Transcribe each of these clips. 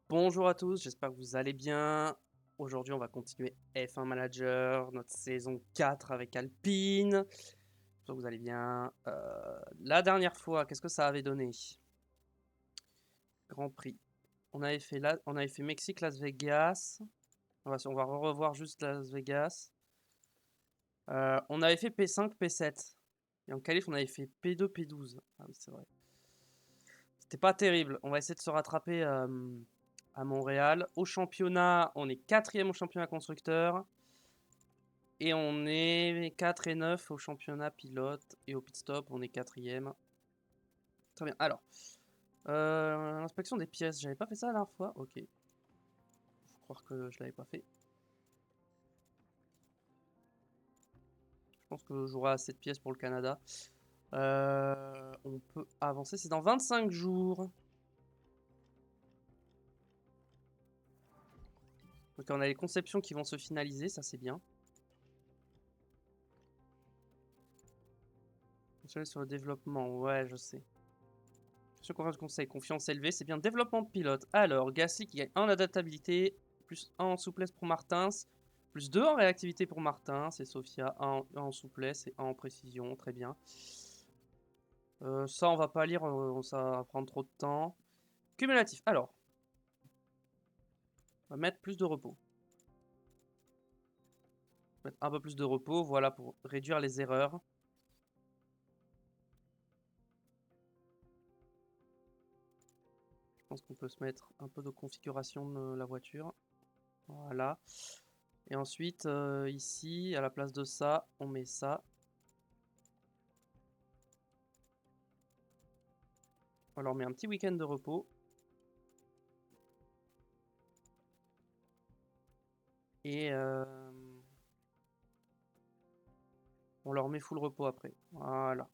Bonjour à tous, j'espère que vous allez bien. Aujourd'hui, on va continuer F1 Manager, notre saison 4 avec Alpine. J'espère que vous allez bien. La dernière fois, qu'est-ce que ça avait donné? Grand Prix. On avait fait Mexique, Las Vegas. On va revoir juste Las Vegas. On avait fait P5, P7. Et en qualif, on avait fait P2, P12. Ah oui, c'est vrai. C'était pas terrible. On va essayer de se rattraper à Montréal. Au championnat, on est quatrième au championnat constructeur. Et on est 4 et 9 au championnat pilote. Et au pit stop, on est quatrième. Très bien. Alors, l'inspection des pièces. J'avais pas fait ça la dernière fois. Ok. Faut croire que je l'avais pas fait. Je pense que j'aurai assez de pièces pour le Canada. On peut avancer. C'est dans 25 jours. Donc on a les conceptions qui vont se finaliser. Ça, c'est bien. Sur le développement. Ouais, je sais. Confiance conseil, confiance élevée, c'est bien développement de pilote. Alors, Gasly qui gagne 1 en adaptabilité, plus 1 en souplesse pour Martins, plus 2 en réactivité pour Martins, et Sofia 1 en souplesse et 1 en précision, très bien. Ça, on va pas lire, ça va prendre trop de temps. Cumulatif, alors, on va mettre plus de repos. Mettre un peu plus de repos, voilà, pour réduire les erreurs. Je pense qu'on peut se mettre un peu de configuration de la voiture. Voilà. Et ensuite, ici, à la place de ça, on met ça. On leur met un petit week-end de repos. Et on leur met full repos après. Voilà.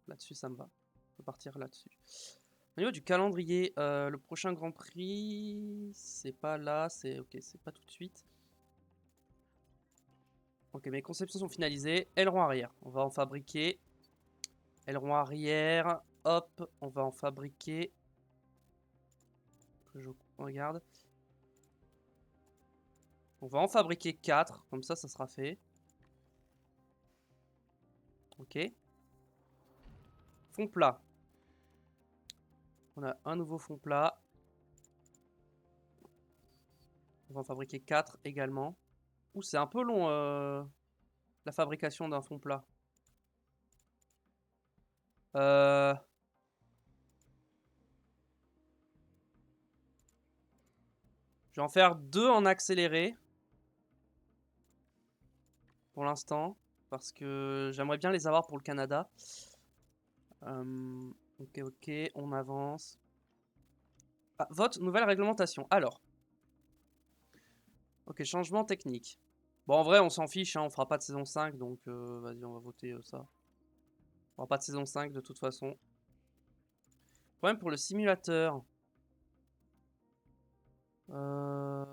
Là-dessus, ça me va. On peut partir là-dessus. Au niveau du calendrier, le prochain Grand Prix, c'est pas là, c'est ok, c'est pas tout de suite. Ok, mes conceptions sont finalisées. Aileron arrière, on va en fabriquer. Aileron arrière, hop, on va en fabriquer. Que je regarde. On va en fabriquer 4, comme ça sera fait. Ok. Fond plat. On a un nouveau fond plat. On va en fabriquer 4 également. Ouh, c'est un peu long la fabrication d'un fond plat. Euh, je vais en faire 2 en accéléré. Pour l'instant. Parce que j'aimerais bien les avoir pour le Canada. Ok, ok, on avance. Ah, vote, nouvelle réglementation. Alors. Ok, changement technique. Bon, en vrai, on s'en fiche, hein, on fera pas de saison 5, donc vas-y, on va voter ça. On fera pas de saison 5 de toute façon. Problème pour le simulateur. Euh...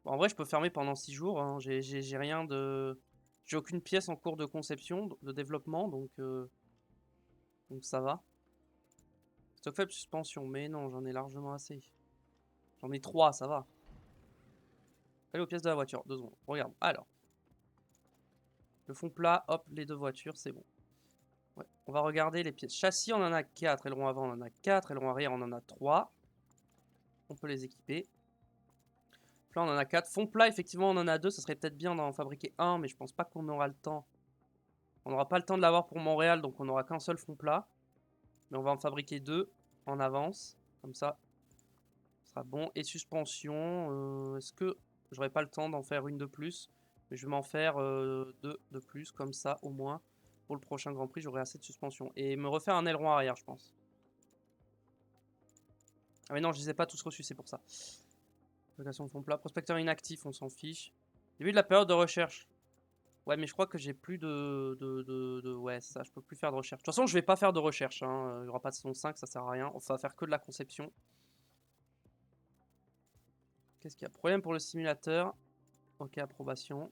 Bon, en vrai, je peux fermer pendant 6 jours. Hein. J'ai rien de. J'ai aucune pièce en cours de conception, de développement, donc ça va. Stock faible suspension, mais non, j'en ai largement assez. J'en ai 3, ça va. Allez aux pièces de la voiture, 2 secondes. Regarde, alors. Le fond plat, hop, les 2 voitures, c'est bon. Ouais. On va regarder les pièces. Châssis, on en a 4. Aileron avant, on en a 4. Aileron arrière, on en a 3. On peut les équiper. Là, on en a 4. Fond plat, effectivement, on en a 2. Ça serait peut-être bien d'en fabriquer un, mais je pense pas qu'on aura le temps. On n'aura pas le temps de l'avoir pour Montréal, donc on n'aura qu'un seul fond plat. Mais on va en fabriquer 2 en avance. Comme ça, ce sera bon. Et suspension, est-ce que j'aurai pas le temps d'en faire une de plus? Mais je vais m'en faire 2 de plus, comme ça, au moins. Pour le prochain Grand Prix, j'aurai assez de suspension. Et me refaire un aileron arrière, je pense. Ah mais non, je les ai pas tous reçus, c'est pour ça. Location de fond plat. Prospecteur inactif, on s'en fiche. Début de la période de recherche. Ouais, mais je crois que j'ai plus Ouais, ça, je peux plus faire de recherche. De toute façon, je vais pas faire de recherche. Hein. Il n'y aura pas de saison 5, ça sert à rien. On va faire que de la conception. Qu'est-ce qu'il y a? Problème pour le simulateur. Ok, approbation.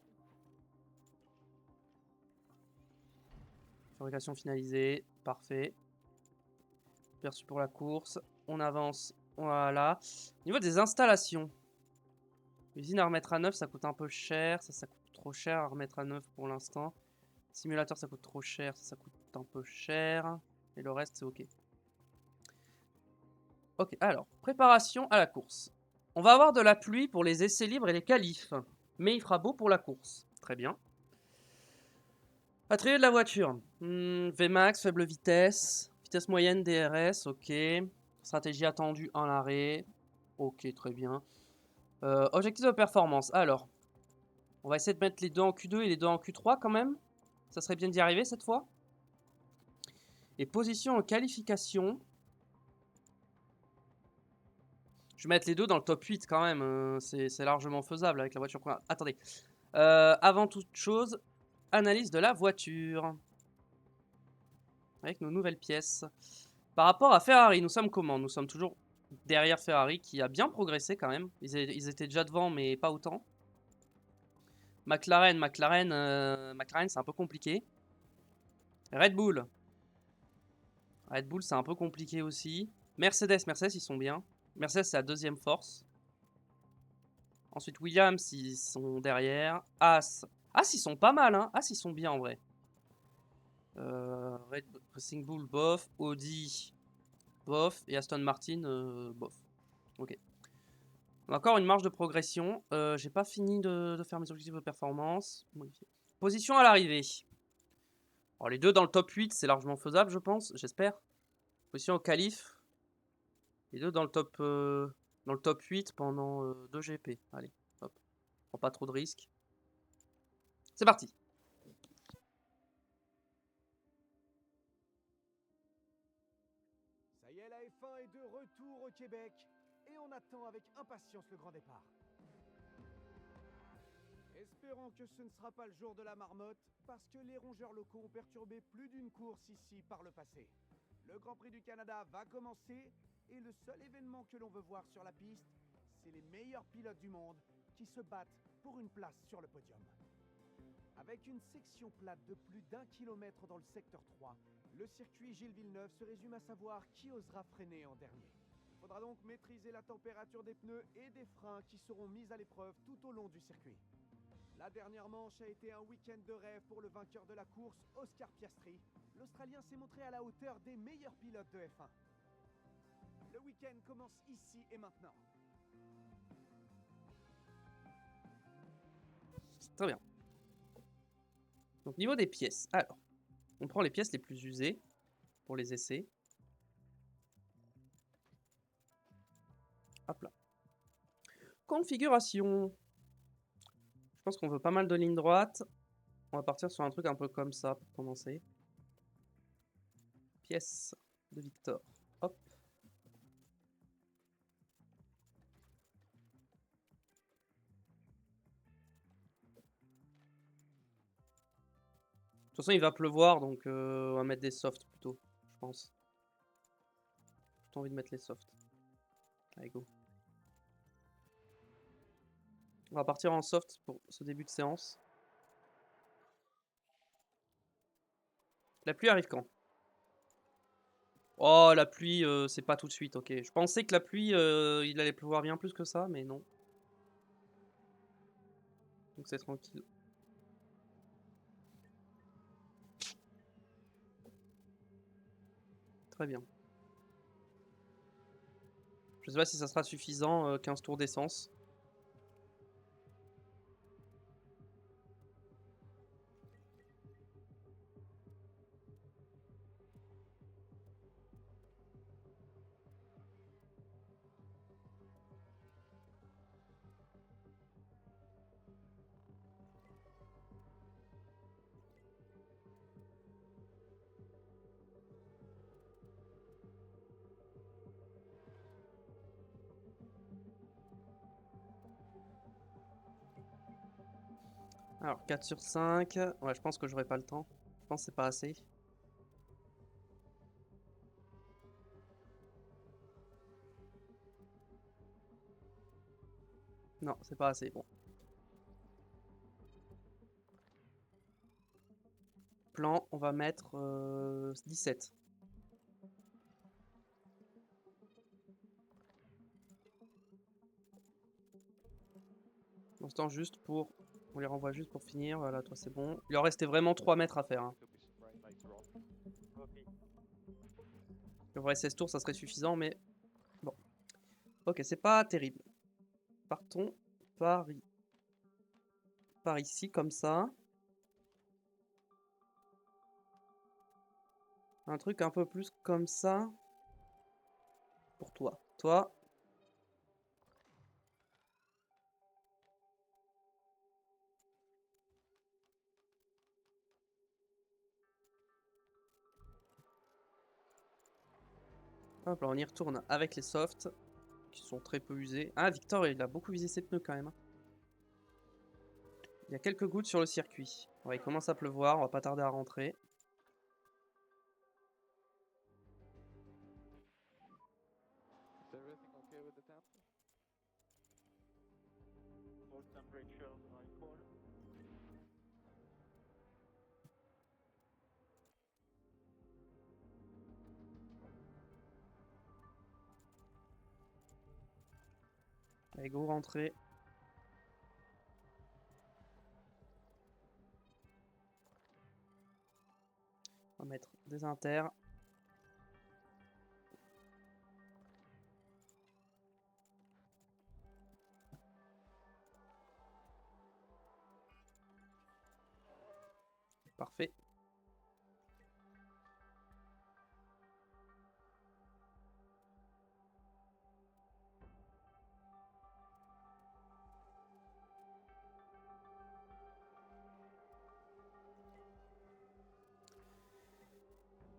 Fabrication finalisée. Parfait. Perçu pour la course. On avance. Voilà. Au niveau des installations. Usine à remettre à neuf, ça coûte un peu cher. Ça coûte trop cher à remettre à neuf pour l'instant. Simulateur, ça coûte trop cher. Ça coûte un peu cher. Et le reste, c'est ok. Ok, alors, préparation à la course. On va avoir de la pluie pour les essais libres et les qualifs. Mais il fera beau pour la course. Très bien. Attribut de la voiture. Vmax, faible vitesse. Vitesse moyenne, DRS, ok. Stratégie attendue en arrêt. Ok, très bien. Objectif de performance. Alors, on va essayer de mettre les deux en Q2 et les deux en Q3 quand même. Ça serait bien d'y arriver cette fois. Et position en qualification. Je vais mettre les deux dans le top 8 quand même. C'est largement faisable avec la voiture. Attendez. Avant toute chose, analyse de la voiture. Avec nos nouvelles pièces. Par rapport à Ferrari, nous sommes comment? Nous sommes toujours derrière Ferrari qui a bien progressé quand même. Ils étaient déjà devant mais pas autant. McLaren, c'est un peu compliqué. Red Bull. Red Bull, c'est un peu compliqué aussi. Mercedes, ils sont bien. Mercedes, c'est la deuxième force. Ensuite, Williams, ils sont derrière. As. As, ils sont pas mal, hein. As, ils sont bien en vrai. Red Racing Bull, bof. Audi, bof. Et Aston Martin, bof. Ok. On a encore une marge de progression. J'ai pas fini de faire mes objectifs de performance. Modifier. Position à l'arrivée. Alors, les deux dans le top 8, c'est largement faisable, je pense. J'espère. Position au qualif. Les deux dans le top 8 pendant 2 GP. Allez, hop. Prends pas trop de risques. C'est parti. Ça y est, la F1 est de retour au Québec et on attend avec impatience le grand départ. Espérons que ce ne sera pas le jour de la marmotte, parce que les rongeurs locaux ont perturbé plus d'une course ici par le passé. Le Grand Prix du Canada va commencer, et le seul événement que l'on veut voir sur la piste, c'est les meilleurs pilotes du monde qui se battent pour une place sur le podium. Avec une section plate de plus d'1 kilomètre dans le secteur 3, le circuit Gilles Villeneuve se résume à savoir qui osera freiner en dernier. Il faudra donc maîtriser la température des pneus et des freins qui seront mis à l'épreuve tout au long du circuit. La dernière manche a été un week-end de rêve pour le vainqueur de la course, Oscar Piastri. L'Australien s'est montré à la hauteur des meilleurs pilotes de F1. Le week-end commence ici et maintenant. Très bien. Donc, niveau des pièces. Alors, on prend les pièces les plus usées pour les essais. Hop là. Configuration. Je pense qu'on veut pas mal de lignes droites. On va partir sur un truc un peu comme ça pour commencer. Pièce de Victor. Hop. De toute façon, il va pleuvoir, donc on va mettre des softs plutôt, je pense. J'ai envie de mettre les softs. Allez, go. On va partir en soft pour ce début de séance. La pluie arrive quand? Oh, la pluie, c'est pas tout de suite, ok. Je pensais que la pluie, il allait pleuvoir bien plus que ça, mais non. Donc c'est tranquille. Très bien. Je sais pas si ça sera suffisant, 15 tours d'essence. Alors, 4 sur 5. Ouais, je pense que j'aurai pas le temps. Je pense que c'est pas assez. Non, c'est pas assez. Bon. Plan, on va mettre 17. l'instant, juste pour... On les renvoie juste pour finir. Voilà, toi c'est bon. Il leur restait vraiment 3 mètres à faire. Hein. Le vrai 16 tours, ça serait suffisant, mais... Bon. Ok, c'est pas terrible. Partons par ici, comme ça. Un truc un peu plus comme ça. Pour toi. Toi. Hop là, on y retourne avec les softs. Qui sont très peu usés. Ah, Victor, il a beaucoup visé ses pneus quand même. Il y a quelques gouttes sur le circuit. Ouais, il commence à pleuvoir, on va pas tarder à rentrer. Allez, go, rentrez. On va mettre des inters. Parfait.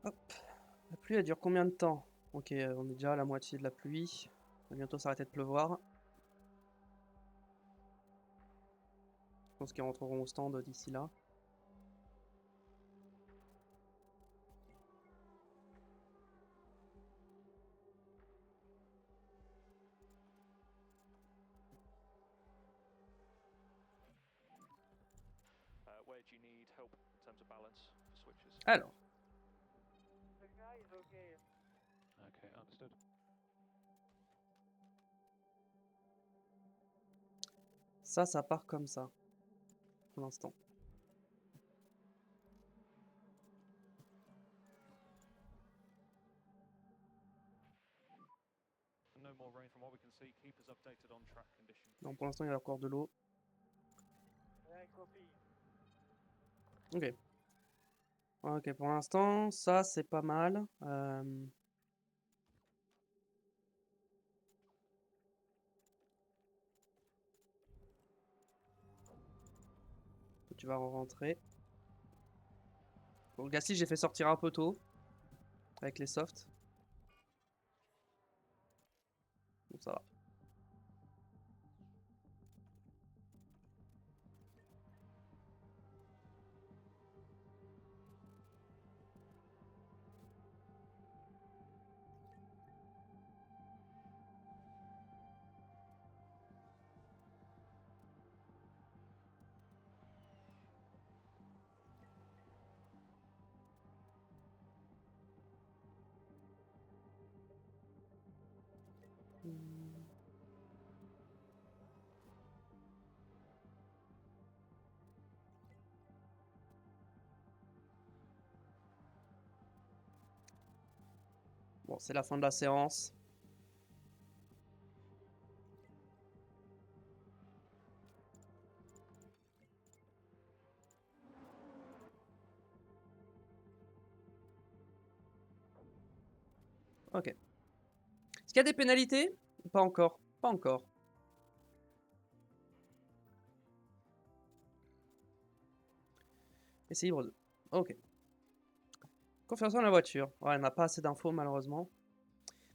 Hop. La pluie, elle dure combien de temps? Ok, on est déjà à la moitié de la pluie. Ça va bientôt s'arrêter de pleuvoir. Je pense qu'ils rentreront au stand d'ici là. Alors. Ça part comme ça. Pour l'instant. Non, pour l'instant, il y a encore de l'eau. Ok. Ok, pour l'instant, ça, c'est pas mal. Tu vas rentrer. Bon, le Gasly, j'ai fait sortir un peu tôt. Avec les softs. Bon, ça va. Bon, c'est la fin de la séance. Ok. Est-ce qu'il y a des pénalités? Pas encore. Pas encore. Essai libre 2. Ok. Confiance en la voiture. Ouais, elle n'a pas assez d'infos malheureusement.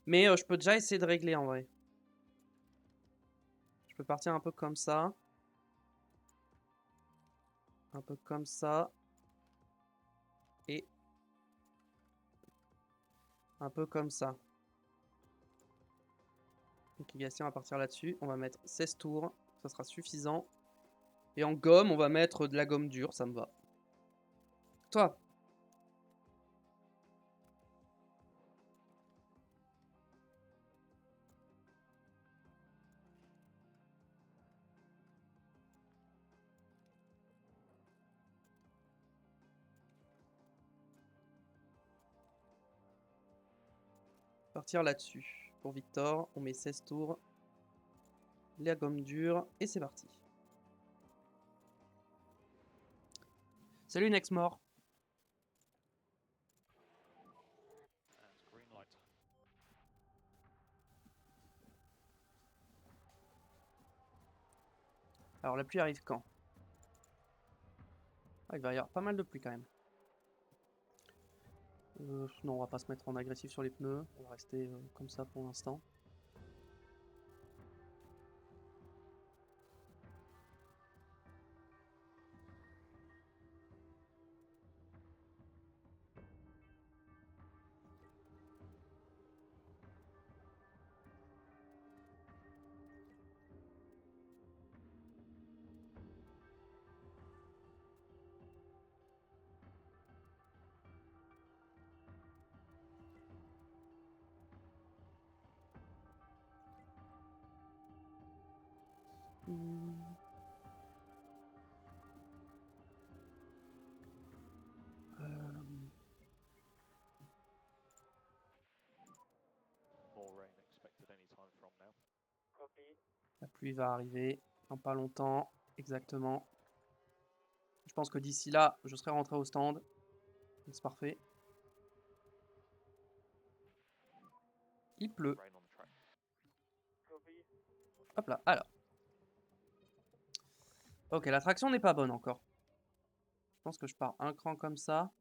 Mais je peux déjà essayer de régler en vrai. Je peux partir un peu comme ça. Un peu comme ça. Et un peu comme ça. Donc Gastien va partir là-dessus. On va mettre 16 tours. Ça sera suffisant. Et en gomme, on va mettre de la gomme dure. Ça me va. Toi. Partir là-dessus. Pour Victor, on met 16 tours. La gomme dure, et c'est parti. Salut Nexmore. Alors la pluie arrive quand? Ah, il va y avoir pas mal de pluie quand même. Non, on va pas se mettre en agressif sur les pneus. On va rester comme ça pour l'instant. La pluie va arriver dans pas longtemps, exactement. Je pense que d'ici là, je serai rentré au stand. C'est parfait. Il pleut. Hop là, alors. Ok, la traction n'est pas bonne encore. Je pense que je pars un cran comme ça.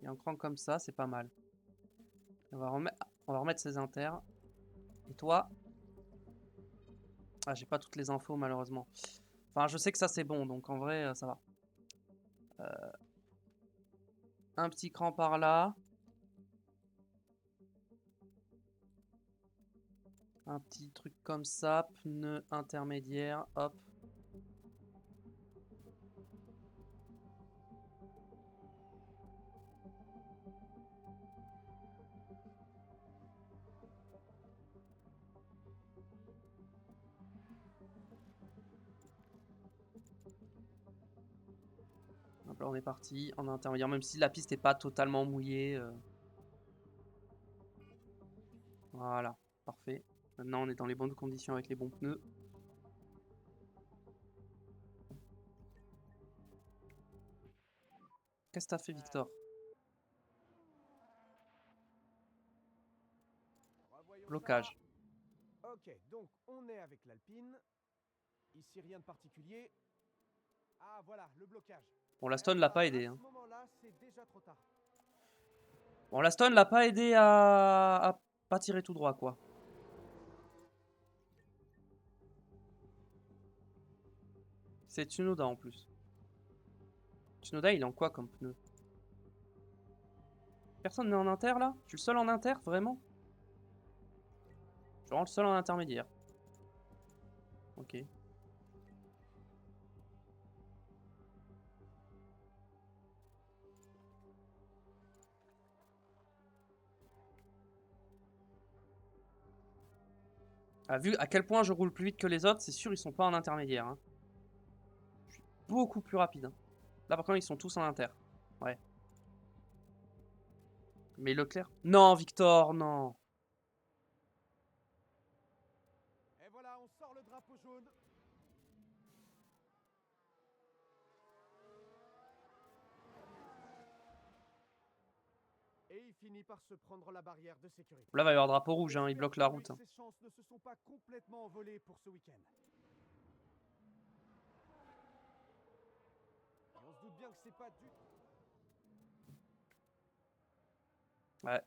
Et un cran comme ça, c'est pas mal. On va remettre ces inters. Et toi? Ah, j'ai pas toutes les infos malheureusement. Enfin, je sais que ça c'est bon, donc en vrai, ça va. Un petit cran par là. Un petit truc comme ça. Pneu intermédiaire. Hop. Donc là, on est parti en intermédiaire, même si la piste n'est pas totalement mouillée. Voilà, parfait. Maintenant, on est dans les bonnes conditions avec les bons pneus. Qu'est-ce que t'as fait, Victor? Blocage. Ok, donc on est avec l'Alpine. Ici rien de particulier. Ah voilà, le blocage. Bon, la stone l'a pas aidé. À Hein. ce moment-là, c'est déjà trop tard. Bon, la stone l'a pas aidé à pas tirer tout droit, quoi. C'est Tsunoda en plus. Tsunoda, il est en quoi comme pneu? Personne n'est en inter là? Je suis le seul en inter, vraiment? Je suis vraiment le seul en intermédiaire. Ok. Ah, vu à quel point je roule plus vite que les autres, c'est sûr ils sont pas en intermédiaire. Hein. Je suis beaucoup plus rapide. Hein. Là par contre ils sont tous en inter. Ouais. Mais Leclerc... Non Victor, non. Et voilà, on sort le drapeau jaune. Et il finit par se prendre la barrière de sécurité. Là va y avoir drapeau rouge, hein. Il bloque la route. Hein. Ses chances ne se sont pas complètement envolées pour ce week-end. Et on se doute bien que c'est pas du... Ouais.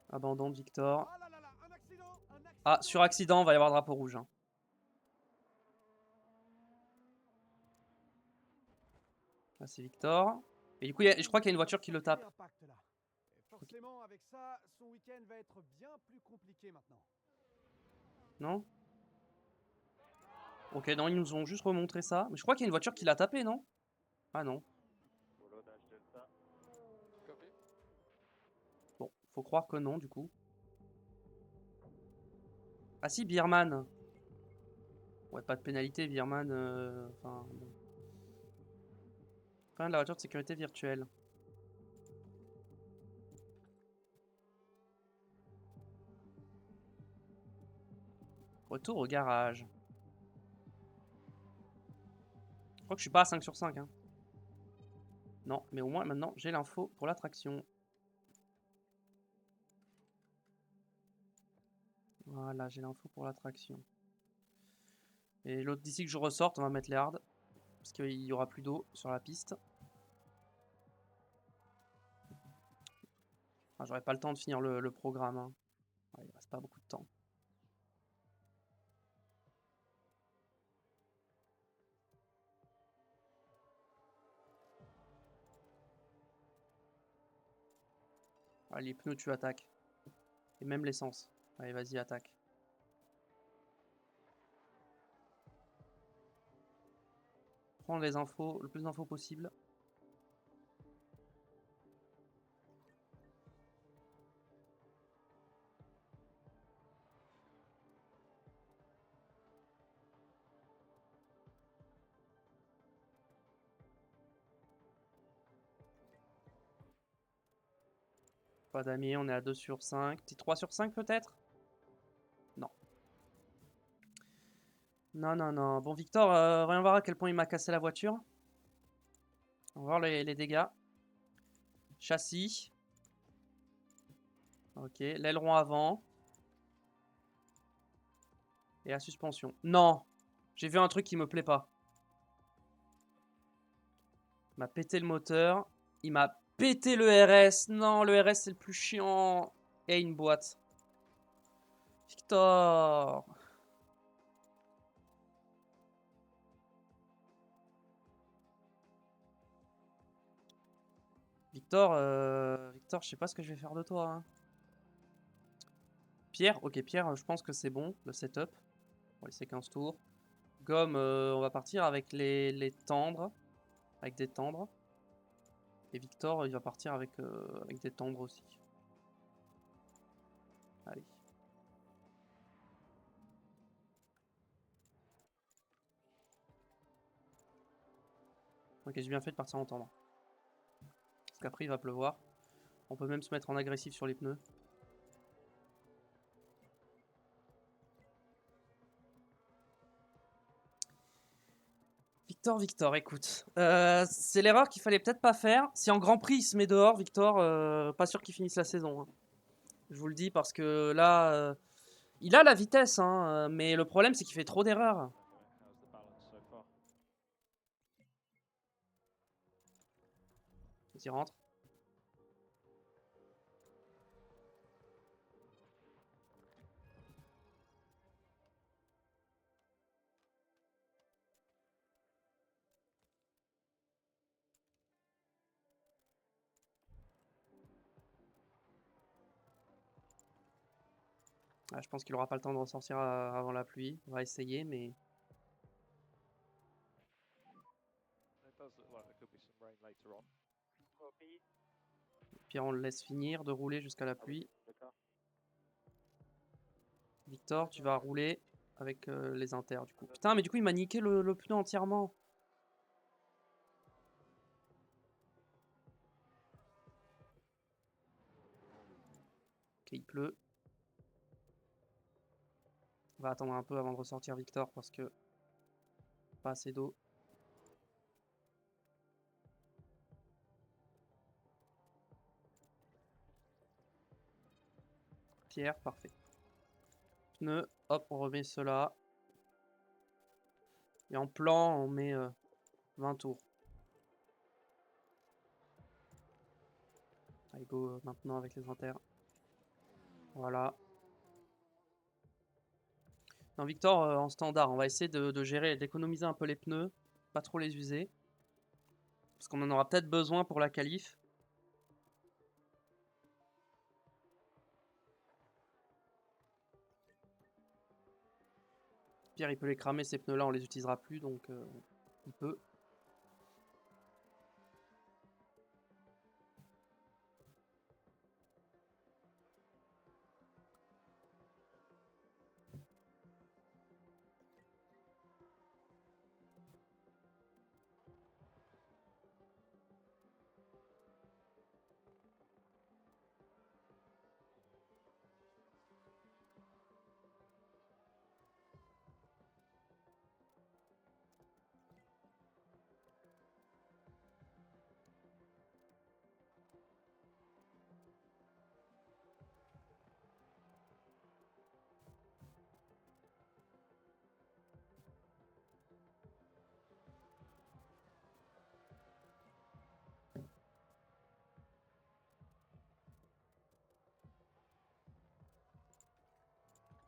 Abandon de Victor. Ah là là là, un accident, Ah, sur accident, va y avoir drapeau rouge. Hein. Là c'est Victor. Et du coup, je crois qu'il y a une voiture qui le tape. Forcément, avec ça, son week-end va être bien plus compliqué maintenant. Non? Ok, non, ils nous ont juste remontré ça. Mais je crois qu'il y a une voiture qui l'a tapé, non? Ah non. Bon, faut croire que non, du coup. Ah si, Bierman. Ouais, pas de pénalité, Bierman. Enfin, bon. Fin de la voiture de sécurité virtuelle. Retour au garage. Je crois que je suis pas à 5 sur 5. Hein. Non, mais au moins maintenant j'ai l'info pour l'attraction. Voilà, j'ai l'info pour l'attraction. Et l'autre d'ici que je ressorte, on va mettre les hards. Parce qu'il y aura plus d'eau sur la piste. Ah, j'aurai pas le temps de finir le programme. Hein. Ouais, il reste pas beaucoup de temps. Allez, les pneus, tu attaques. Et même l'essence. Allez, vas-y, attaque. Prends les infos, le plus d'infos possible. Pas damier, on est à 2 sur 5. Petit 3 sur 5 peut-être? Non. Non, non, non. Bon, Victor, voyons voir à quel point il m'a cassé la voiture. On va voir les dégâts. Châssis. Ok, l'aileron avant. Et la suspension. Non! J'ai vu un truc qui me plaît pas. Il m'a pété le moteur. Il m'a pété le RS. Non, le RS c'est le plus chiant. Et une boîte. Victor! Victor, je sais pas ce que je vais faire de toi. Hein. Pierre, ok, Pierre, je pense que c'est bon, le setup. On va laisser 15 tours. Gomme, on va partir avec les tendres. Avec des tendres. Et Victor, il va partir avec des tendres aussi. Allez. Ok, j'ai bien fait de partir en tendre. Parce qu'après, il va pleuvoir. On peut même se mettre en agressif sur les pneus. Victor, écoute. C'est l'erreur qu'il fallait peut-être pas faire. Si en Grand Prix il se met dehors, Victor, pas sûr qu'il finisse la saison. Hein. Je vous le dis parce que là, il a la vitesse, hein, mais le problème c'est qu'il fait trop d'erreurs. Vas-y, rentre. Ah, je pense qu'il aura pas le temps de ressortir avant la pluie. On va essayer, mais. Puis on le laisse finir de rouler jusqu'à la pluie. Victor, tu vas rouler avec les inters du coup. Putain, mais du coup il m'a niqué le pneu entièrement. Ok, il pleut. On va attendre un peu avant de ressortir Victor parce que pas assez d'eau. Pierre, parfait. Pneus, hop, on remet cela. Et en plan, on met 20 tours. Allez, go maintenant avec les inters. Voilà. Non, Victor, en standard, on va essayer de gérer, d'économiser un peu les pneus. Pas trop les user. Parce qu'on en aura peut-être besoin pour la qualif. Pierre, il peut les cramer, ces pneus-là, on les utilisera plus, donc il peut.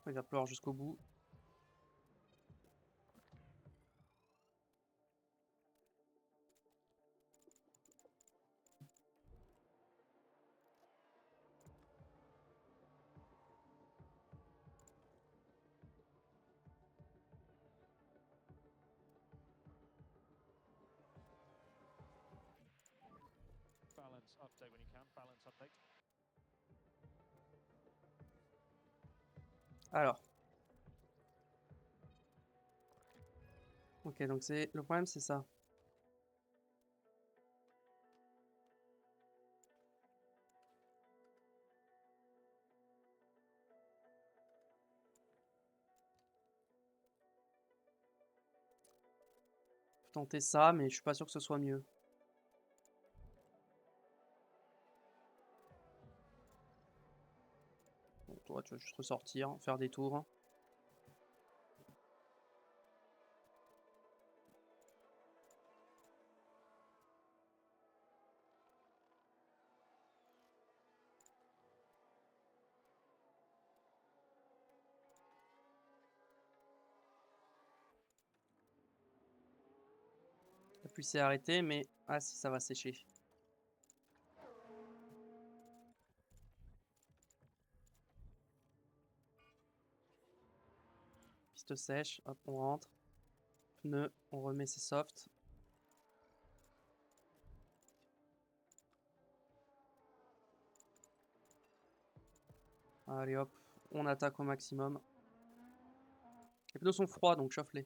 Il va pleuvoir jusqu'au bout. Balance update when you can. Balance update. Alors. Ok, donc c'est le problème, c'est ça. Tenter ça, mais je suis pas sûr que ce soit mieux. Bon, toi, tu vas juste ressortir, faire des tours. La pluie s'est arrêtée, mais... Ah si, ça va sécher. Piste sèche, hop, on rentre. Pneus, on remet ses softs. Allez hop, on attaque au maximum. Les pneus sont froids, donc chauffe-les.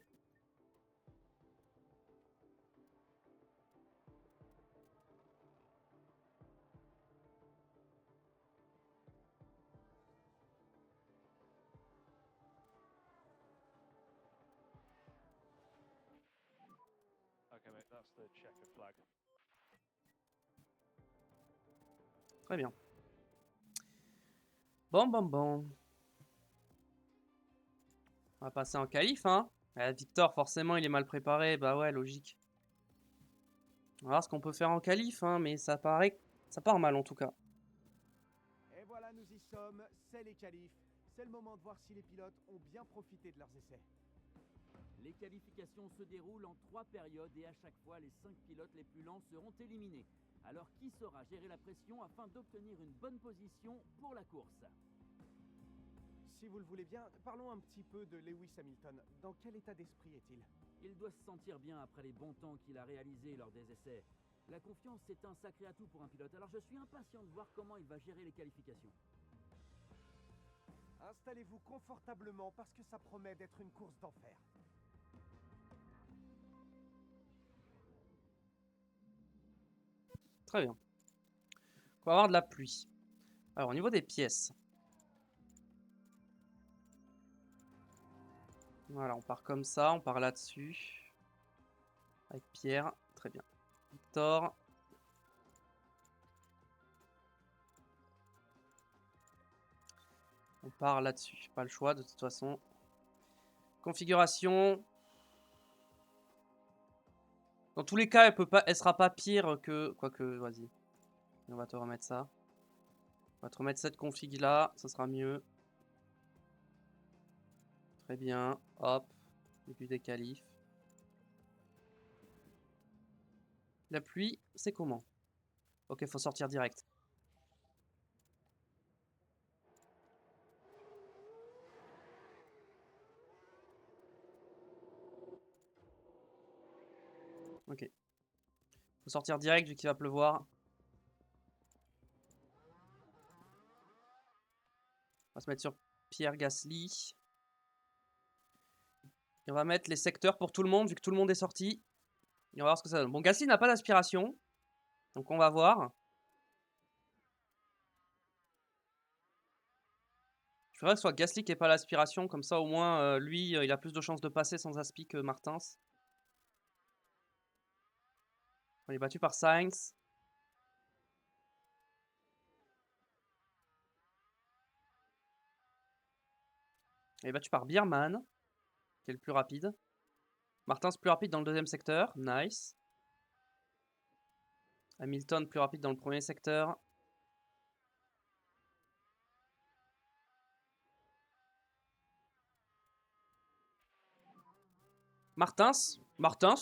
Okay, mate, that's the checker flag. Très bien. Bon. On va passer en qualif, hein. Victor, forcément, il est mal préparé. Bah ouais, logique. On va voir ce qu'on peut faire en qualif, hein, mais ça paraît... Ça part mal, en tout cas. Et voilà, nous y sommes, c'est les qualifs. C'est le moment de voir si les pilotes ont bien profité de leurs essais. Les qualifications se déroulent en 3 périodes et à chaque fois, les 5 pilotes les plus lents seront éliminés. Alors qui saura gérer la pression afin d'obtenir une bonne position pour la course? Si vous le voulez bien, parlons un petit peu de Lewis Hamilton. Dans quel état d'esprit est-il? Il doit se sentir bien après les bons temps qu'il a réalisés lors des essais. La confiance, c'est un sacré atout pour un pilote, alors je suis impatient de voir comment il va gérer les qualifications. Installez-vous confortablement parce que ça promet d'être une course d'enfer. Très bien. On va avoir de la pluie. Alors, au niveau des pièces. Voilà, on part comme ça, on part là-dessus. Avec Pierre, très bien. Victor. On part là-dessus, pas le choix de toute façon. Configuration. Dans tous les cas, elle sera pas pire que... Quoique, vas-y. On va te remettre ça. On va te remettre cette config là, ça sera mieux. Très bien, hop. Début des qualifs. La pluie, c'est comment? Ok, faut sortir direct. Ok. Faut sortir direct vu qu'il va pleuvoir. On va se mettre sur Pierre Gasly. Et on va mettre les secteurs pour tout le monde vu que tout le monde est sorti. Et on va voir ce que ça donne. Bon, Gasly n'a pas d'aspiration. Donc on va voir. Je voudrais que ce soit Gasly qui n'ait pas l'aspiration. Comme ça au moins lui il a plus de chances de passer sans aspi que Martins. On est battu par Sainz. On est battu par Bierman, qui est le plus rapide. Martins plus rapide dans le deuxième secteur. Nice. Hamilton plus rapide dans le premier secteur. Martins,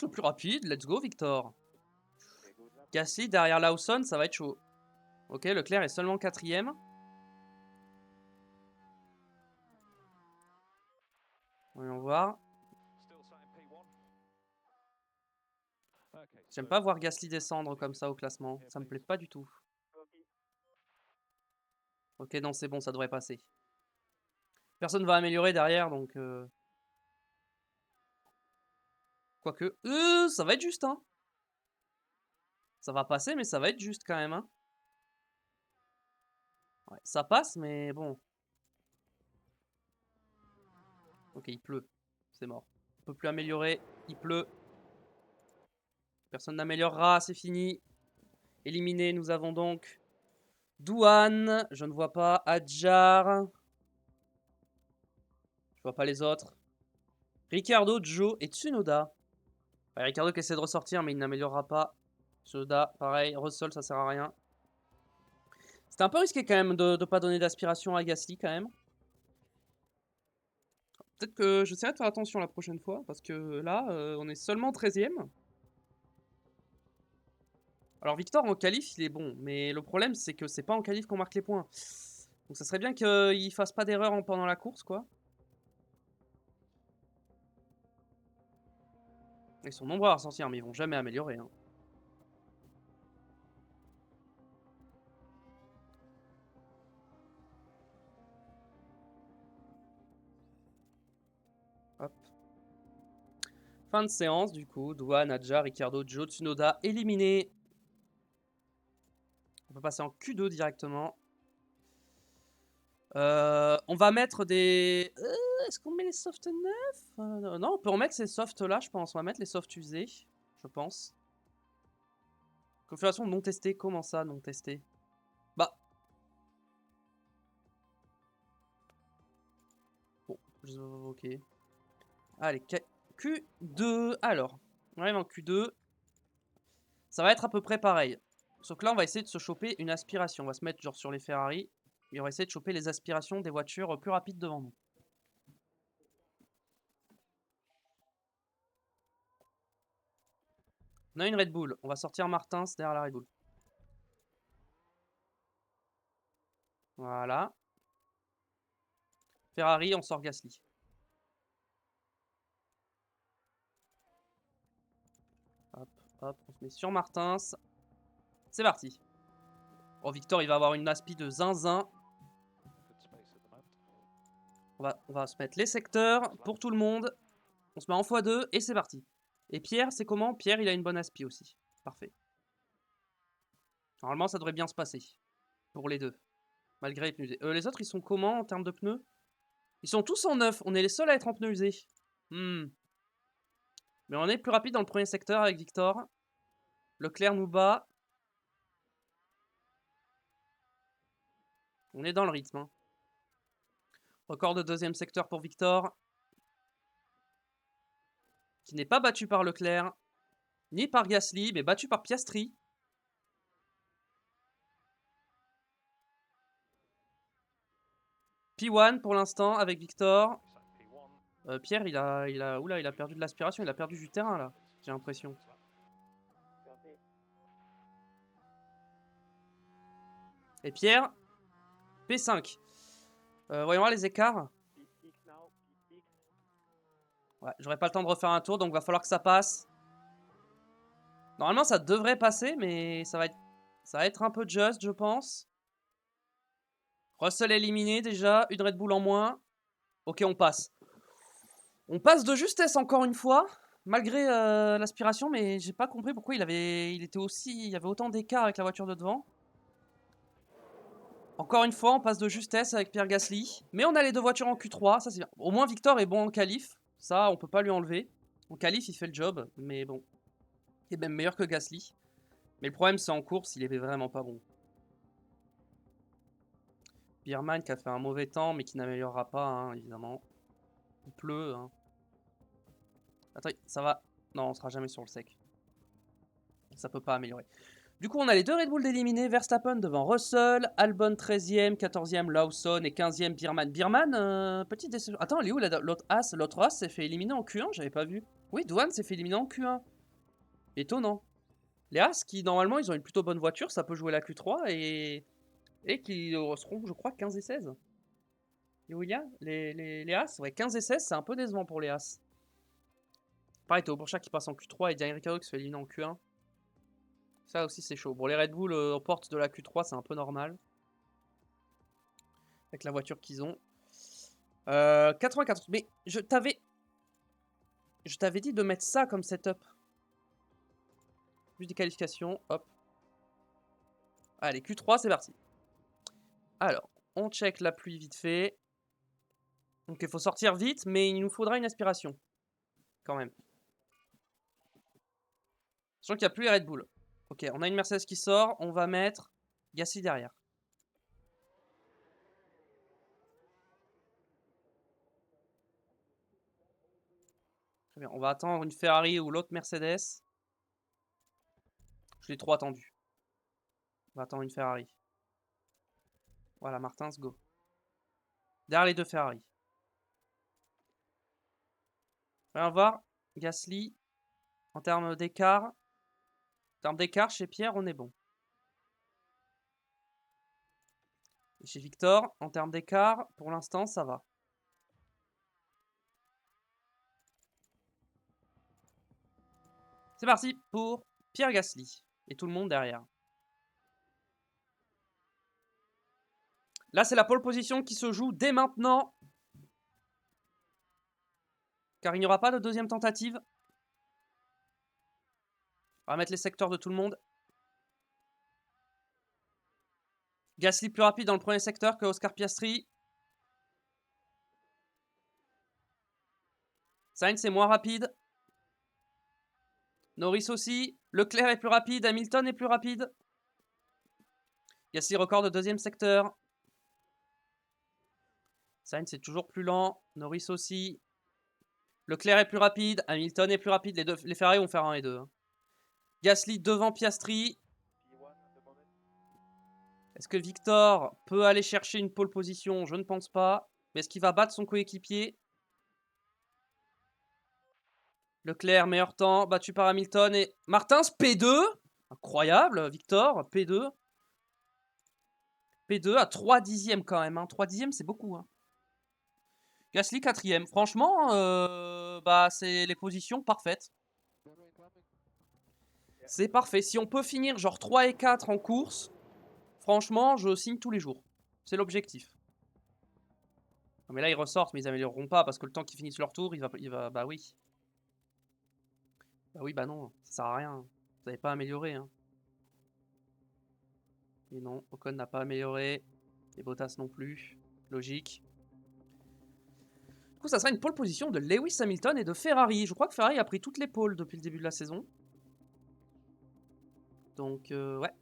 le plus rapide. Let's go, Victor. Gasly derrière Lawson, ça va être chaud. Ok, Leclerc est seulement 4ème. Voyons voir. J'aime pas voir Gasly descendre comme ça au classement. Ça me plaît pas du tout. Ok, non, c'est bon, ça devrait passer. Personne va améliorer derrière, donc... Quoique... ça va être juste, hein. Ça va passer, mais ça va être juste quand même, hein. Ouais, ça passe, mais bon. Ok, il pleut. C'est mort. On peut plus améliorer. Il pleut. Personne n'améliorera, c'est fini. Éliminé, nous avons donc... Douane, je ne vois pas. Adjar. Je vois pas les autres. Ricardo, Joe et Tsunoda. Ouais, Ricardo qui essaie de ressortir, mais il n'améliorera pas. Tsunoda, pareil. Russell, ça sert à rien. C'était un peu risqué quand même de ne pas donner d'aspiration à Gasly quand même. Peut-être que j'essaierai de faire attention la prochaine fois, parce que là, on est seulement 13ème. Alors Victor en qualif, il est bon, mais le problème c'est que c'est pas en qualif qu'on marque les points. Donc ça serait bien qu'il fasse pas d'erreur pendant la course, quoi. Ils sont nombreux à ressentir, mais ils vont jamais améliorer. Hein. Hop. Fin de séance, du coup. Douane, Adjar, Ricardo, Joe, Tsunoda, éliminé. On peut passer en Q2 directement. On va mettre des... Est-ce qu'on met les softs neufs non, on peut remettre ces softs là, je pense. On va mettre les softs usés, je pense. Configuration non testée. Comment ça, non testée? Bah. Bon, ok. Allez, Q2. Alors, on arrive en Q2. Ça va être à peu près pareil. Sauf que là, on va essayer de se choper une aspiration. On va se mettre genre sur les Ferrari. Et on va essayer de choper les aspirations des voitures plus rapides devant nous. On a une Red Bull. On va sortir Martins derrière la Red Bull. Voilà. Ferrari, on sort Gasly. Hop, hop, on se met sur Martins. C'est parti. Oh, Victor, il va avoir une aspi de zinzin. On va se mettre les secteurs pour tout le monde. On se met en x2 et c'est parti. Et Pierre, c'est comment? Pierre, il a une bonne aspi aussi. Parfait. Normalement, ça devrait bien se passer. Pour les deux. Malgré les pneus usés. Les autres, ils sont comment en termes de pneus? Ils sont tous en neuf. On est les seuls à être en pneus usés. Mais on est plus rapide dans le premier secteur avec Victor. Leclerc nous bat. On est dans le rythme. Hein. Record de deuxième secteur pour Victor. Qui n'est pas battu par Leclerc. Ni par Gasly, mais battu par Piastri. P1 pour l'instant avec Victor. Pierre, il a perdu de l'aspiration. Il a perdu du terrain là. J'ai l'impression. Et Pierre, P5. Voyons voir les écarts. Ouais, j'aurais pas le temps de refaire un tour, donc va falloir que ça passe. Normalement, ça devrait passer, mais ça va être un peu just, je pense. Russell éliminé déjà, une Red Bull en moins. Ok, on passe. On passe de justesse encore une fois, malgré l'aspiration, mais j'ai pas compris pourquoi il y avait autant d'écart avec la voiture de devant. Encore une fois, on passe de justesse avec Pierre Gasly. Mais on a les deux voitures en Q3, ça c'est bien. Au moins Victor est bon en qualif, ça on peut pas lui enlever. En qualif il fait le job, mais bon. Il est même meilleur que Gasly. Mais le problème c'est en course, il est vraiment pas bon. Bierman qui a fait un mauvais temps, mais qui n'améliorera pas, hein, évidemment. Il pleut. Hein. Attends, ça va. Non, on sera jamais sur le sec. Ça peut pas améliorer. Du coup, on a les deux Red Bull d'éliminés. Verstappen devant Russell. Albon 13ème, 14ème Lawson et 15ème Bierman. Bierman, petite déception. Attends, elle est où l'autre As? L'autre As s'est fait éliminer en Q1, j'avais pas vu. Oui, Douane s'est fait éliminer en Q1. Étonnant. Les As, qui normalement, ils ont une plutôt bonne voiture, ça peut jouer la Q3 et qui seront, je crois, 15 et 16. Et William, les As, ouais, 15 et 16, c'est un peu décevant pour les As. Pareil, Théo Pourchaire qui passe en Q3 et Daniel Ricciardo qui se fait éliminer en Q1. Ça aussi, c'est chaud. Bon, les Red Bull aux portes de la Q3, c'est un peu normal. Avec la voiture qu'ils ont. 94. Mais je t'avais dit de mettre ça comme setup. Juste des qualifications. Hop. Allez, Q3, c'est parti. Alors, on check la pluie vite fait. Donc, il faut sortir vite, mais il nous faudra une aspiration. Quand même. Sachant qu'il n'y a plus les Red Bull. Ok, on a une Mercedes qui sort. On va mettre Gasly derrière. Très bien. On va attendre une Ferrari ou l'autre Mercedes. Je l'ai trop attendu. On va attendre une Ferrari. Voilà, Martins, go. Derrière les deux Ferrari. On va voir. Gasly. En termes d'écart. Chez Pierre, on est bon. Et chez Victor, en termes d'écart, pour l'instant, ça va. C'est parti pour Pierre Gasly. Et tout le monde derrière. Là, c'est la pole position qui se joue dès maintenant. Car il n'y aura pas de deuxième tentative. On va mettre les secteurs de tout le monde. Gasly plus rapide dans le premier secteur que Oscar Piastri. Sainz est moins rapide. Norris aussi. Leclerc est plus rapide. Hamilton est plus rapide. Gasly record de deuxième secteur. Sainz est toujours plus lent. Norris aussi. Leclerc est plus rapide. Hamilton est plus rapide. Les Ferrari vont faire 1 et 2. Gasly devant Piastri. Est-ce que Victor peut aller chercher une pole position? Je ne pense pas. Mais est-ce qu'il va battre son coéquipier? Leclerc, meilleur temps, battu par Hamilton et Martins, P2. Incroyable, Victor, P2. P2 à 3 dixièmes quand même. 3 dixièmes, c'est beaucoup. Gasly, 4ème. Franchement, c'est les positions parfaites. C'est parfait. Si on peut finir genre 3 et 4 en course, franchement, je signe tous les jours. C'est l'objectif. Non, mais là, ils ressortent, mais ils amélioreront pas parce que le temps qu'ils finissent leur tour, il va. Bah oui. Bah oui, bah non, ça sert à rien. Vous n'avez pas amélioré. Et non, Ocon n'a pas amélioré. Et Bottas non plus. Logique. Du coup, ça sera une pole position de Lewis Hamilton et de Ferrari. Je crois que Ferrari a pris toutes les poles depuis le début de la saison. Donc, ouais.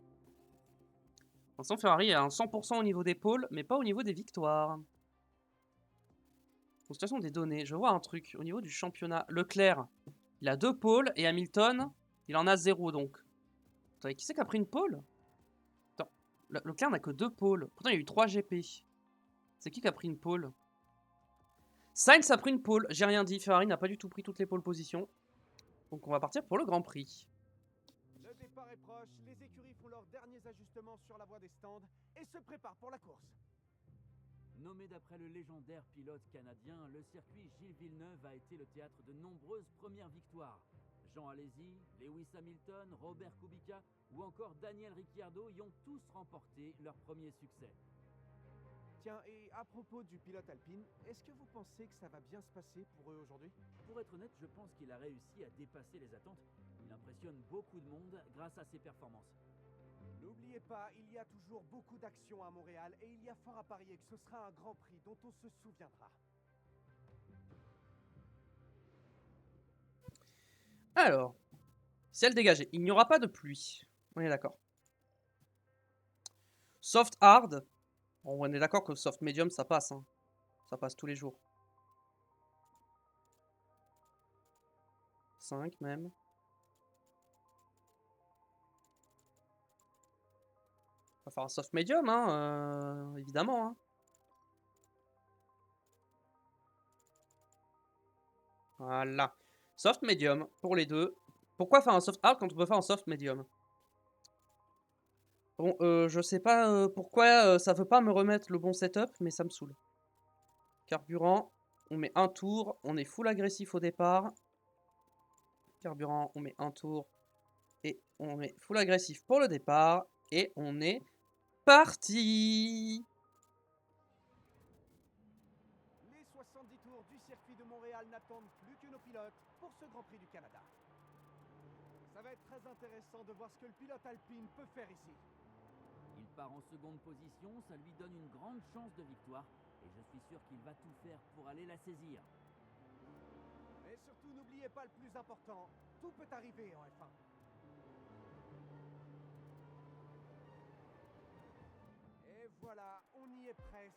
Pour l'instant, Ferrari a un 100% au niveau des pôles, mais pas au niveau des victoires. Consultation des données. Je vois un truc. Au niveau du championnat, Leclerc, il a 2 pôles et Hamilton, il en a 0 donc. Attendez, qui c'est qui a pris une pôle? Attends, Leclerc n'a que 2 pôles. Pourtant, il y a eu 3 GP. C'est qui a pris une pôle? Sainz a pris une pôle. J'ai rien dit. Ferrari n'a pas du tout pris toutes les pôles positions. Donc, on va partir pour le Grand Prix. Le départ est proche, les écuries font leurs derniers ajustements sur la voie des stands et se préparent pour la course. Nommé d'après le légendaire pilote canadien, le circuit Gilles Villeneuve a été le théâtre de nombreuses premières victoires. Jean Alesi, Lewis Hamilton, Robert Kubica ou encore Daniel Ricciardo y ont tous remporté leur premier succès. Tiens, et à propos du pilote Alpine, est-ce que vous pensez que ça va bien se passer pour eux aujourd'hui? Pour être honnête, je pense qu'il a réussi à dépasser les attentes. Il impressionne beaucoup de monde grâce à ses performances. N'oubliez pas, il y a toujours beaucoup d'actions à Montréal et il y a fort à parier que ce sera un Grand Prix dont on se souviendra. Alors, ciel dégagé. Il n'y aura pas de pluie. On est d'accord. Soft hard. Bon, on est d'accord que soft medium, ça passe. Ça passe tous les jours. 5 même. On va faire un soft medium, évidemment. Voilà. Soft medium pour les deux. Pourquoi faire un soft hard quand on peut faire un soft medium? Bon, je sais pas pourquoi ça veut pas me remettre le bon setup, mais ça me saoule. Carburant, on met un tour, on est full agressif au départ. Carburant, on met un tour et on met full agressif pour le départ. Et on est parti! Les 70 tours du circuit de Montréal n'attendent plus que nos pilotes pour ce Grand Prix du Canada. Ça va être très intéressant de voir ce que le pilote alpine peut faire ici. Il part en seconde position, ça lui donne une grande chance de victoire. Et je suis sûr qu'il va tout faire pour aller la saisir. Mais surtout, n'oubliez pas le plus important, tout peut arriver en F1. Et voilà, on y est presque.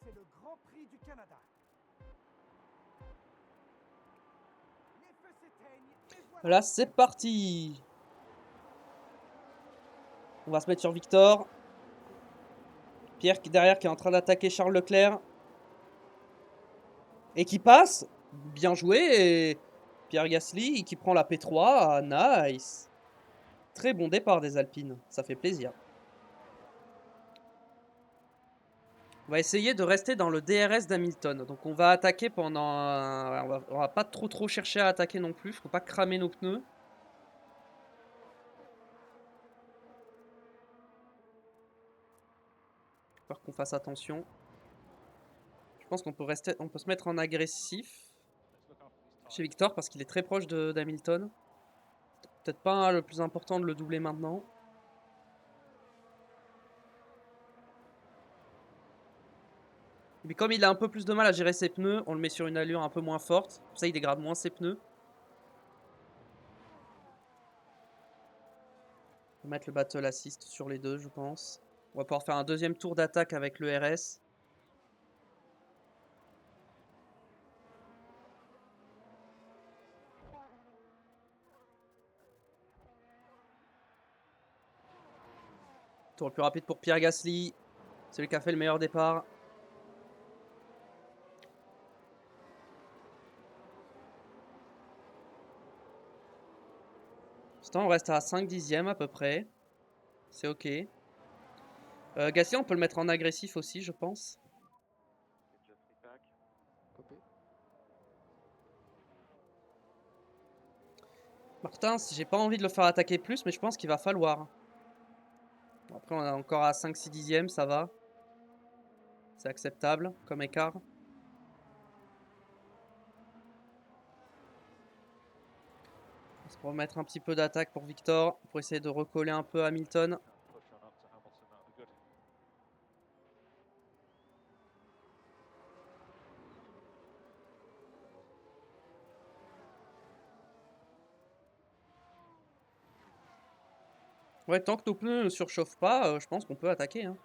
C'est le Grand Prix du Canada. Les feux s'éteignent et voilà. Là, c'est parti! On va se mettre sur Victor. Pierre derrière qui est en train d'attaquer Charles Leclerc. Et qui passe. Bien joué. Et Pierre Gasly qui prend la P3. Ah, nice. Très bon départ des Alpines. Ça fait plaisir. On va essayer de rester dans le DRS d'Hamilton. Donc on va attaquer pendant... On va pas trop chercher à attaquer non plus. Faut pas cramer nos pneus. Faut qu'on fasse attention. Je pense qu'on peut rester, on peut se mettre en agressif chez Victor parce qu'il est très proche d'Hamilton. Peut-être pas le plus important de le doubler maintenant. Mais comme il a un peu plus de mal à gérer ses pneus, on le met sur une allure un peu moins forte. Comme ça, il dégrade moins ses pneus. On va mettre le battle assist sur les deux, je pense. On va pouvoir faire un deuxième tour d'attaque avec le RS. Tour le plus rapide pour Pierre Gasly. Celui qui a fait le meilleur départ. On reste à 5 dixièmes à peu près. C'est ok. Gasly, on peut le mettre en agressif aussi, je pense. Martin, j'ai pas envie de le faire attaquer plus, mais je pense qu'il va falloir. Après, on est encore à 5-6 dixièmes, ça va. C'est acceptable comme écart. On va remettre un petit peu d'attaque pour Victor, pour essayer de recoller un peu Hamilton. Ouais, tant que nos pneus ne surchauffent pas, je pense qu'on peut attaquer. Hein.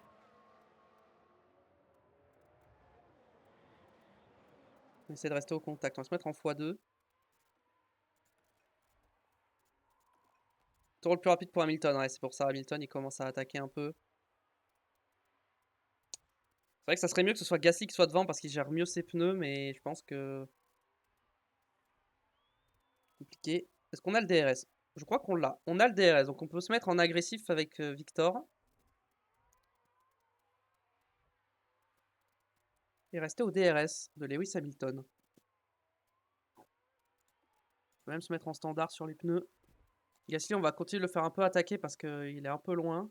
On essaie de rester au contact. On va se mettre en x2. Tour le plus rapide pour Hamilton. Ouais, c'est pour ça. Hamilton, il commence à attaquer un peu. C'est vrai que ça serait mieux que ce soit Gasly qui soit devant parce qu'il gère mieux ses pneus, mais je pense que... Compliqué. Est-ce qu'on a le DRS? Je crois qu'on l'a. On a le DRS, donc on peut se mettre en agressif avec Victor. Et rester au DRS de Lewis Hamilton. On peut même se mettre en standard sur les pneus. Gasly, on va continuer de le faire un peu attaquer parce qu'il est un peu loin.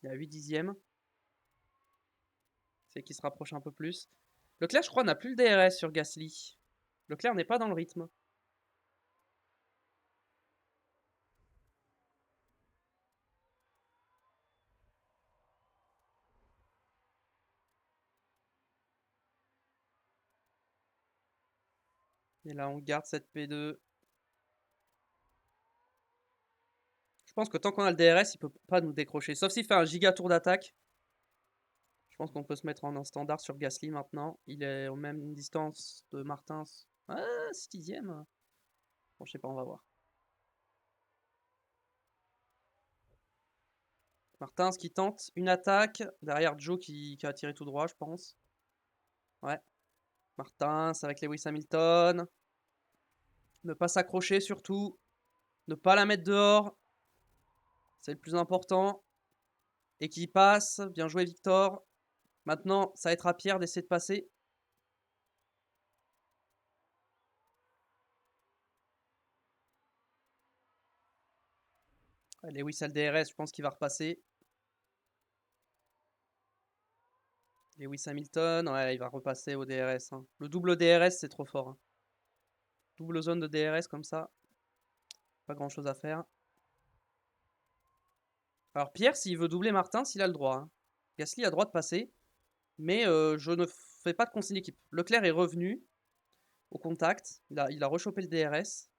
Il est à 8 dixièmes. C'est qu'il se rapproche un peu plus. Leclerc, je crois, n'a plus le DRS sur Gasly. Leclerc n'est pas dans le rythme. Et là, on garde cette P2. Je pense que tant qu'on a le DRS, il peut pas nous décrocher. Sauf s'il fait un giga tour d'attaque. Je pense qu'on peut se mettre en un standard sur Gasly maintenant. Il est au même distance de Martins. Ah, 6 dixièmes. Bon, je sais pas, on va voir. Martins qui tente une attaque. Derrière Joe qui a tiré tout droit, je pense. Ouais. Martins avec Lewis Hamilton. Ne pas s'accrocher surtout. Ne pas la mettre dehors. C'est le plus important. Et qui passe. Bien joué Victor. Maintenant, ça va être à Pierre d'essayer de passer. Lewis a le DRS, je pense qu'il va repasser. Lewis Hamilton, ouais, il va repasser au DRS. Hein. Le double DRS, c'est trop fort. Hein. Double zone de DRS comme ça. Pas grand chose à faire. Alors Pierre, s'il veut doubler Martin, s'il a le droit. Hein. Gasly a le droit de passer. Mais je ne fais pas de consigne d'équipe. Leclerc est revenu au contact. Il a rechopé le DRS.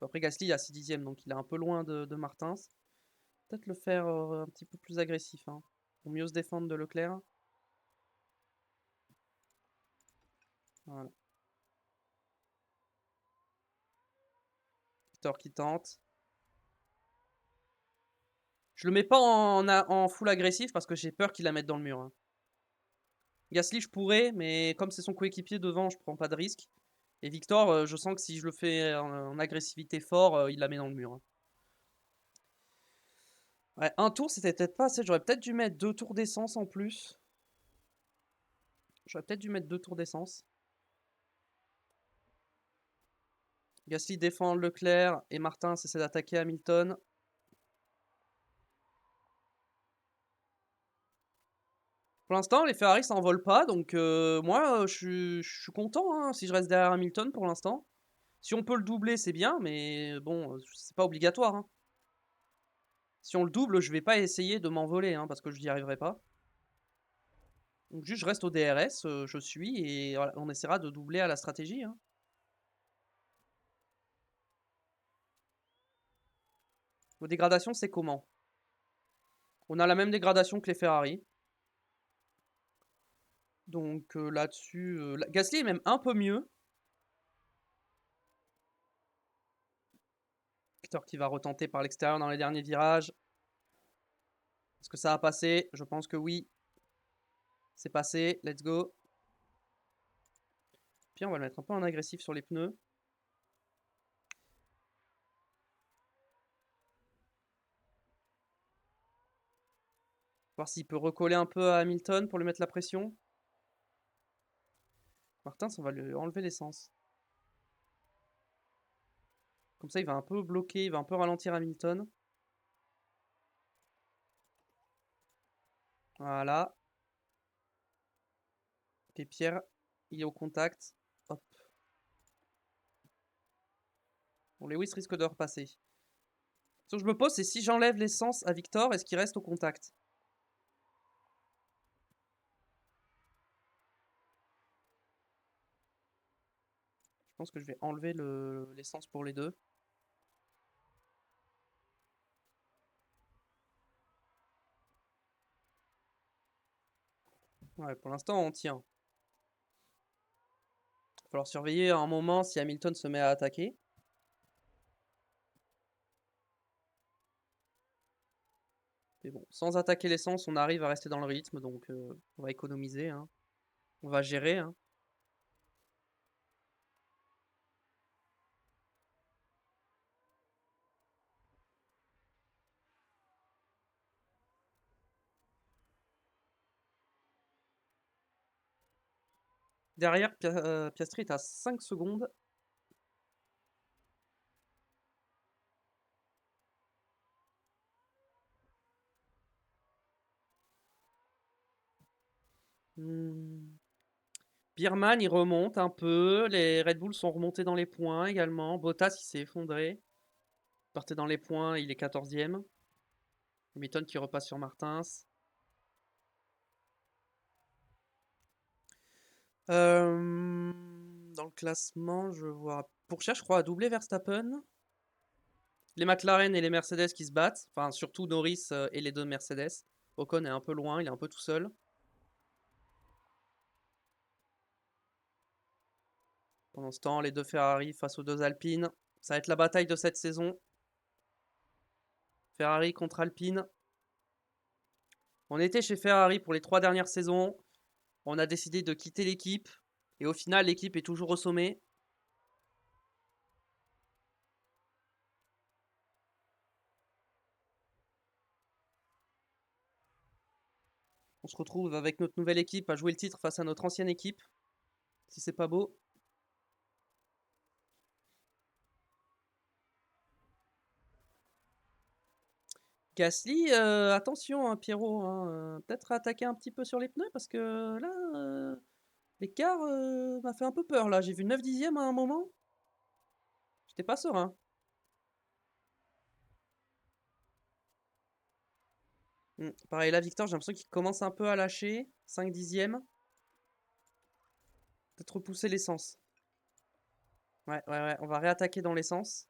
Après Gasly, il a 6 dixièmes, donc il est un peu loin de Martin. Peut-être le faire un petit peu plus agressif. Hein, pour mieux se défendre de Leclerc. Voilà. Victor qui tente. Je le mets pas en full agressif parce que j'ai peur qu'il la mette dans le mur. Hein. Gasly, je pourrais, mais comme c'est son coéquipier devant, je prends pas de risque. Et Victor, je sens que si je le fais en agressivité fort, il la met dans le mur. Hein. Ouais, un tour, c'était peut-être pas assez. J'aurais peut-être dû mettre 2 tours d'essence en plus. J'aurais peut-être dû mettre 2 tours d'essence. Gasly défend Leclerc et Martin essaie d'attaquer Hamilton. Pour l'instant, les Ferrari ça envole pas, donc moi je suis content hein, si je reste derrière Hamilton pour l'instant. Si on peut le doubler, c'est bien, mais bon, c'est pas obligatoire. Hein. Si on le double, je vais pas essayer de m'envoler hein, parce que je n'y arriverai pas. Donc juste je reste au DRS, je suis et voilà, on essaiera de doubler à la stratégie. Hein. Vos dégradations, c'est comment? On a la même dégradation que les Ferrari. Donc là-dessus, Gasly est même un peu mieux. Victor qui va retenter par l'extérieur dans les derniers virages. Est-ce que ça va passer? Je pense que oui. C'est passé, let's go. Puis on va le mettre un peu en agressif sur les pneus. Voir s'il peut recoller un peu à Hamilton pour lui mettre la pression. Martin, on va lui enlever l'essence. Comme ça, il va un peu bloquer, il va un peu ralentir Hamilton. Voilà. Et Pierre, il est au contact. Hop. Bon, Lewis risque de repasser. Ce que je me pose, c'est si j'enlève l'essence à Victor, est-ce qu'il reste au contact? Je pense que je vais enlever l'essence pour les deux. Ouais, pour l'instant, on tient. Il va falloir surveiller un moment si Hamilton se met à attaquer. Mais bon, sans attaquer l'essence, on arrive à rester dans le rythme, donc on va économiser. Hein. On va gérer. Hein. Derrière, Piastri est à 5 secondes. Birman, il remonte un peu. Les Red Bull sont remontés dans les points également. Bottas, il s'est effondré. Il partait dans les points, il est 14e. Hamilton qui repasse sur Martins. Dans le classement, je vois Pourchaire, je crois, a doublé Verstappen. Les McLaren et les Mercedes qui se battent. Enfin, surtout Norris et les deux Mercedes. Ocon est un peu loin, il est un peu tout seul. Pendant ce temps, les deux Ferrari face aux deux Alpines. Ça va être la bataille de cette saison. Ferrari contre Alpine. On était chez Ferrari pour les 3 dernières saisons. On a décidé de quitter l'équipe. Et au final, l'équipe est toujours au sommet. On se retrouve avec notre nouvelle équipe à jouer le titre face à notre ancienne équipe. Si c'est pas beau. Gasly, attention, hein, Pierrot. Hein, peut-être attaquer un petit peu sur les pneus parce que là, l'écart m'a fait un peu peur. Là, j'ai vu 9 dixièmes à un moment. J'étais pas serein. Pareil, là, Victor, j'ai l'impression qu'il commence un peu à lâcher. 5 dixièmes. Peut-être repousser l'essence. Ouais, on va réattaquer dans l'essence.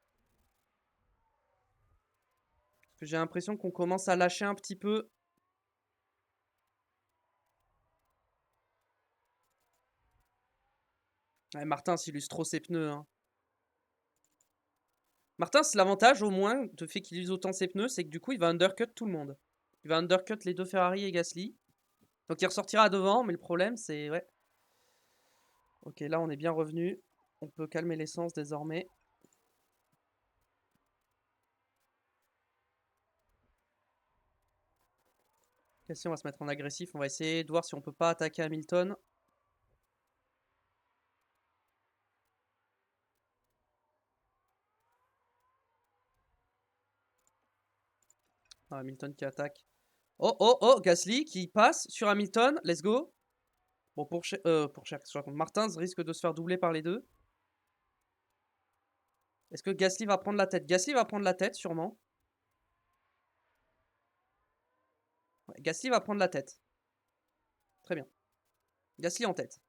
Parce que j'ai l'impression qu'on commence à lâcher un petit peu. Ouais, Martin s'illustre trop ses pneus. Hein. Martin, c'est l'avantage au moins de fait qu'il use autant ses pneus, c'est que du coup, il va undercut tout le monde. Il va undercut les deux Ferrari et Gasly. Donc il ressortira devant, mais le problème, c'est... Ouais. Ok, là, on est bien revenu. On peut calmer l'essence désormais. Question, on va se mettre en agressif. On va essayer de voir si on peut pas attaquer Hamilton. Ah, Hamilton qui attaque. Oh, Gasly qui passe sur Hamilton. Let's go. Bon, pour Sherk, je raconte. Martins risque de se faire doubler par les deux. Est-ce que Gasly va prendre la tête? Gasly va prendre la tête, sûrement. Ouais, Gasly va prendre la tête. Très bien. Gasly en tête.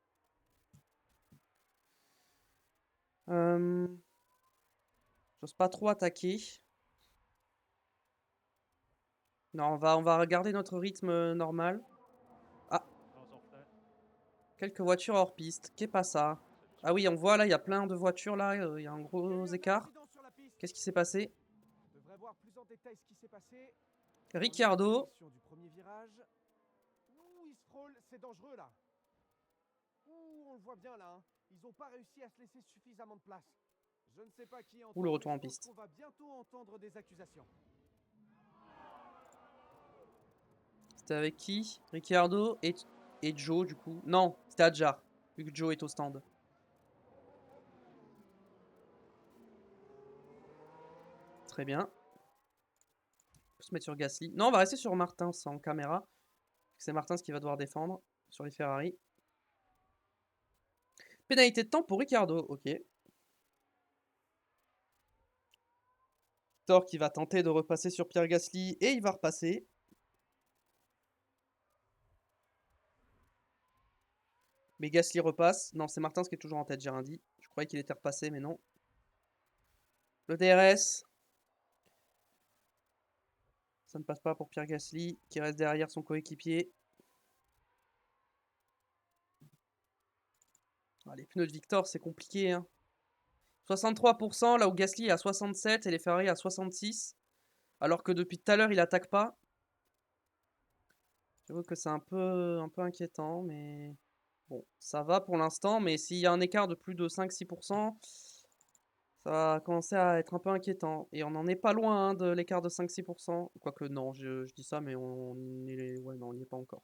J'ose pas trop attaquer. Non, on va regarder notre rythme normal. Ah, Cars off there. quelques voitures hors piste. Qu'est pas ça? Ah oui, on voit là, il y a plein de voitures là. Il y a un Il y a gros eu un écart. incident sur la piste. Qu'est-ce qui s'est passé? On devrait voir plus en détail ce qui s'est passé. On est en Ricciardo. direction du premier virage. Ouh, il se frôle, c'est dangereux là. Ouh, on le voit bien là. Hein. Ils n'ont pas réussi à se laisser suffisamment de place. Je ne sais pas qui est en Ou le tort, retour mais en je pense piste. qu'on va bientôt entendre des accusations. C'était avec qui? Ricciardo et Joe, du coup. Non, c'était Adjar, vu que Joe est au stand. Très bien. On peut se mettre sur Gasly. Non, on va rester sur Martins en caméra. C'est Martins qui va devoir défendre sur les Ferrari. Pénalité de temps pour Ricciardo, ok. Thor qui va tenter de repasser sur Pierre Gasly et il va repasser. Mais Gasly repasse. Non, c'est Martins qui est toujours en tête, j'ai rien dit. Je croyais qu'il était repassé, mais non. Le DRS. Ça ne passe pas pour Pierre Gasly qui reste derrière son coéquipier. Ah, les pneus de Victor, c'est compliqué. Hein. 63% là où Gasly est à 67 et les Ferrari à 66. Alors que depuis tout à l'heure, il attaque pas. J'avoue que c'est un peu inquiétant, mais bon, ça va pour l'instant. Mais s'il y a un écart de plus de 5-6%, ça va commencer à être un peu inquiétant. Et on n'en est pas loin hein, de l'écart de 5-6%. Quoique non, je dis ça, mais on est... Ouais, non, on n'y est pas encore.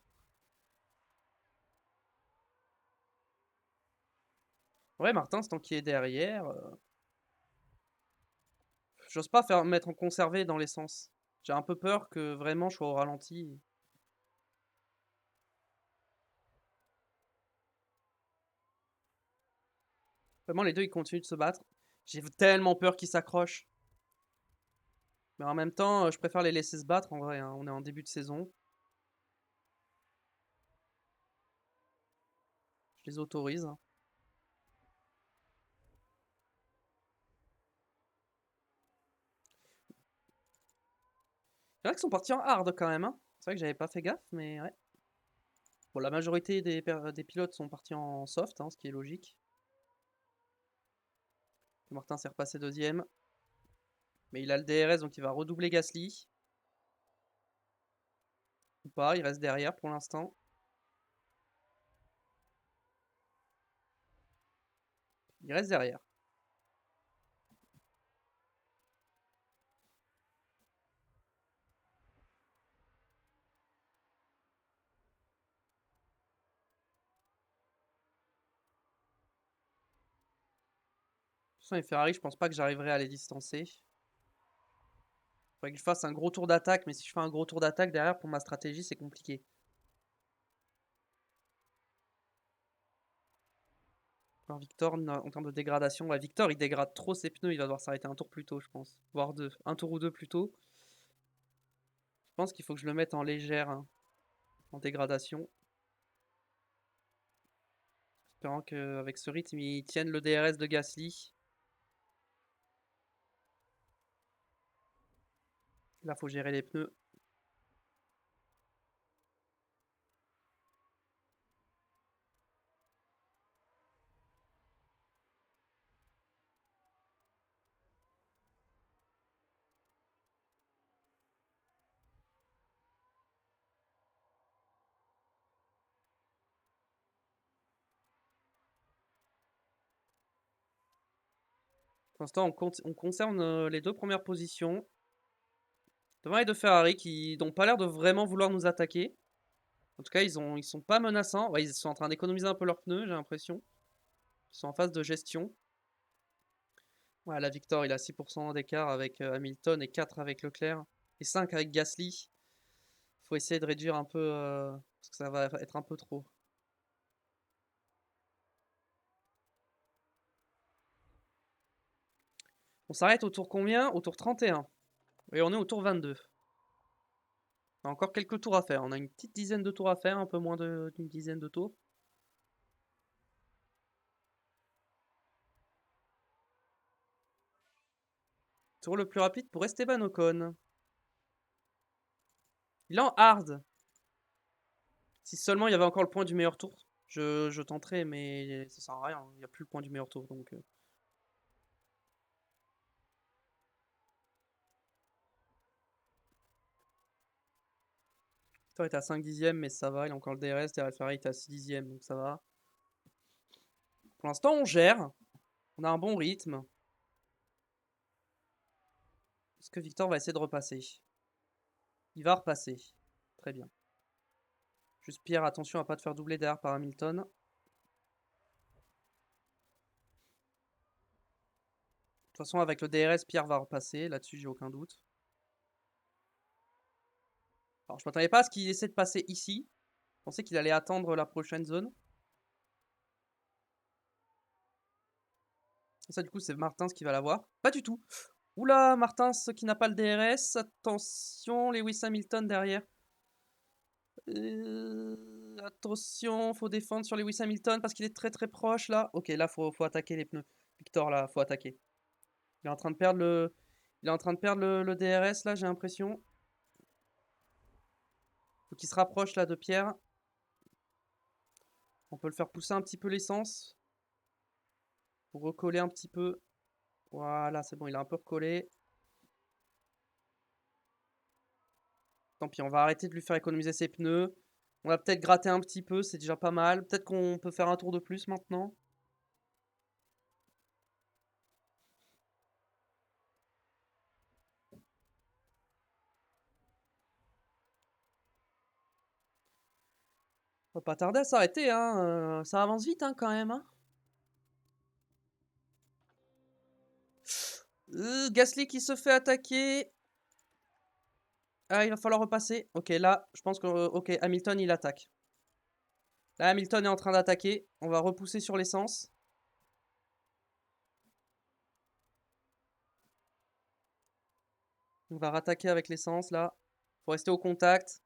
Ouais, Martin, c'est tant qu'il est derrière. J'ose pas mettre en conservé dans l'essence. J'ai un peu peur que vraiment je sois au ralenti. Vraiment, les deux, ils continuent de se battre. J'ai tellement peur qu'ils s'accrochent. Mais en même temps, je préfère les laisser se battre en vrai. Hein. On est en début de saison. Je les autorise. Hein. C'est vrai qu'ils sont partis en hard quand même. Hein. C'est vrai que j'avais pas fait gaffe, mais ouais. Bon, la majorité des pilotes sont partis en soft, hein, ce qui est logique. Martin s'est repassé deuxième. Mais il a le DRS, donc il va redoubler Gasly. Ou pas, il reste derrière pour l'instant. Il reste derrière. façon, les Ferrari, je pense pas que j'arriverai à les distancer. Faudrait que je fasse un gros tour d'attaque, mais si je fais un gros tour d'attaque derrière pour ma stratégie, c'est compliqué. Alors Victor, en termes de dégradation, ouais, Victor il dégrade trop ses pneus, il va devoir s'arrêter un tour plus tôt, je pense. Voire deux. Un tour ou deux plus tôt. Je pense qu'il faut que je le mette en légère, hein, en dégradation. Espérant qu'avec ce rythme, il tienne le DRS de Gasly. Là, faut gérer les pneus. Pour l'instant, on conserve les deux premières positions. Devant les deux Ferrari qui n'ont pas l'air de vraiment vouloir nous attaquer. En tout cas, ils sont pas menaçants. Ouais, ils sont en train d'économiser un peu leurs pneus, j'ai l'impression. Ils sont en phase de gestion. Ouais, la Victor, il a 6% d'écart avec Hamilton et 4 avec Leclerc. Et 5 avec Gasly. Faut essayer de réduire un peu, parce que ça va être un peu trop. On s'arrête au tour combien? Au tour 31. Et on est au tour 22. On a encore quelques tours à faire. On a une petite dizaine de tours à faire, un peu moins d'une dizaine de tours. Tour le plus rapide pour Esteban Ocon. Il est en hard. Si seulement il y avait encore le point du meilleur tour, je tenterais, mais ça sert à rien. Il n'y a plus le point du meilleur tour, donc... Victor est à 5 dixièmes, mais ça va. Il a encore le DRS. Derrière Ferrari est à 6 dixièmes, donc ça va. Pour l'instant, on gère. On a un bon rythme. Est-ce que Victor va essayer de repasser? Il va repasser. Très bien. Juste Pierre, attention à pas te faire doubler derrière par Hamilton. De toute façon, avec le DRS, Pierre va repasser. Là-dessus, j'ai aucun doute. Alors, je m'attendais pas à ce qu'il essaie de passer ici. Je pensais qu'il allait attendre la prochaine zone. Et ça, du coup, c'est Martins qui va l'avoir. Pas du tout. Oula, Martins qui n'a pas le DRS. Attention, Lewis Hamilton derrière. Attention, faut défendre sur Lewis Hamilton parce qu'il est très très proche là. Ok, là, faut attaquer les pneus. Victor, là, faut attaquer. Il est en train de perdre il est en train de perdre le DRS là, j'ai l'impression. Faut qu'il se rapproche là de Pierre. On peut le faire pousser un petit peu l'essence. Pour recoller un petit peu. Voilà, c'est bon, il a un peu recollé. Tant pis, on va arrêter de lui faire économiser ses pneus. On va peut-être gratter un petit peu, c'est déjà pas mal. Peut-être qu'on peut faire un tour de plus maintenant. On va pas tarder à s'arrêter, hein. Ça avance vite, hein, quand même, hein. Gasly qui se fait attaquer. Ah, il va falloir repasser. Ok, là, je pense que... ok, Hamilton, il attaque. Là, Hamilton est en train d'attaquer. On va repousser sur l'essence. On va rattaquer avec l'essence, là. Faut rester au contact.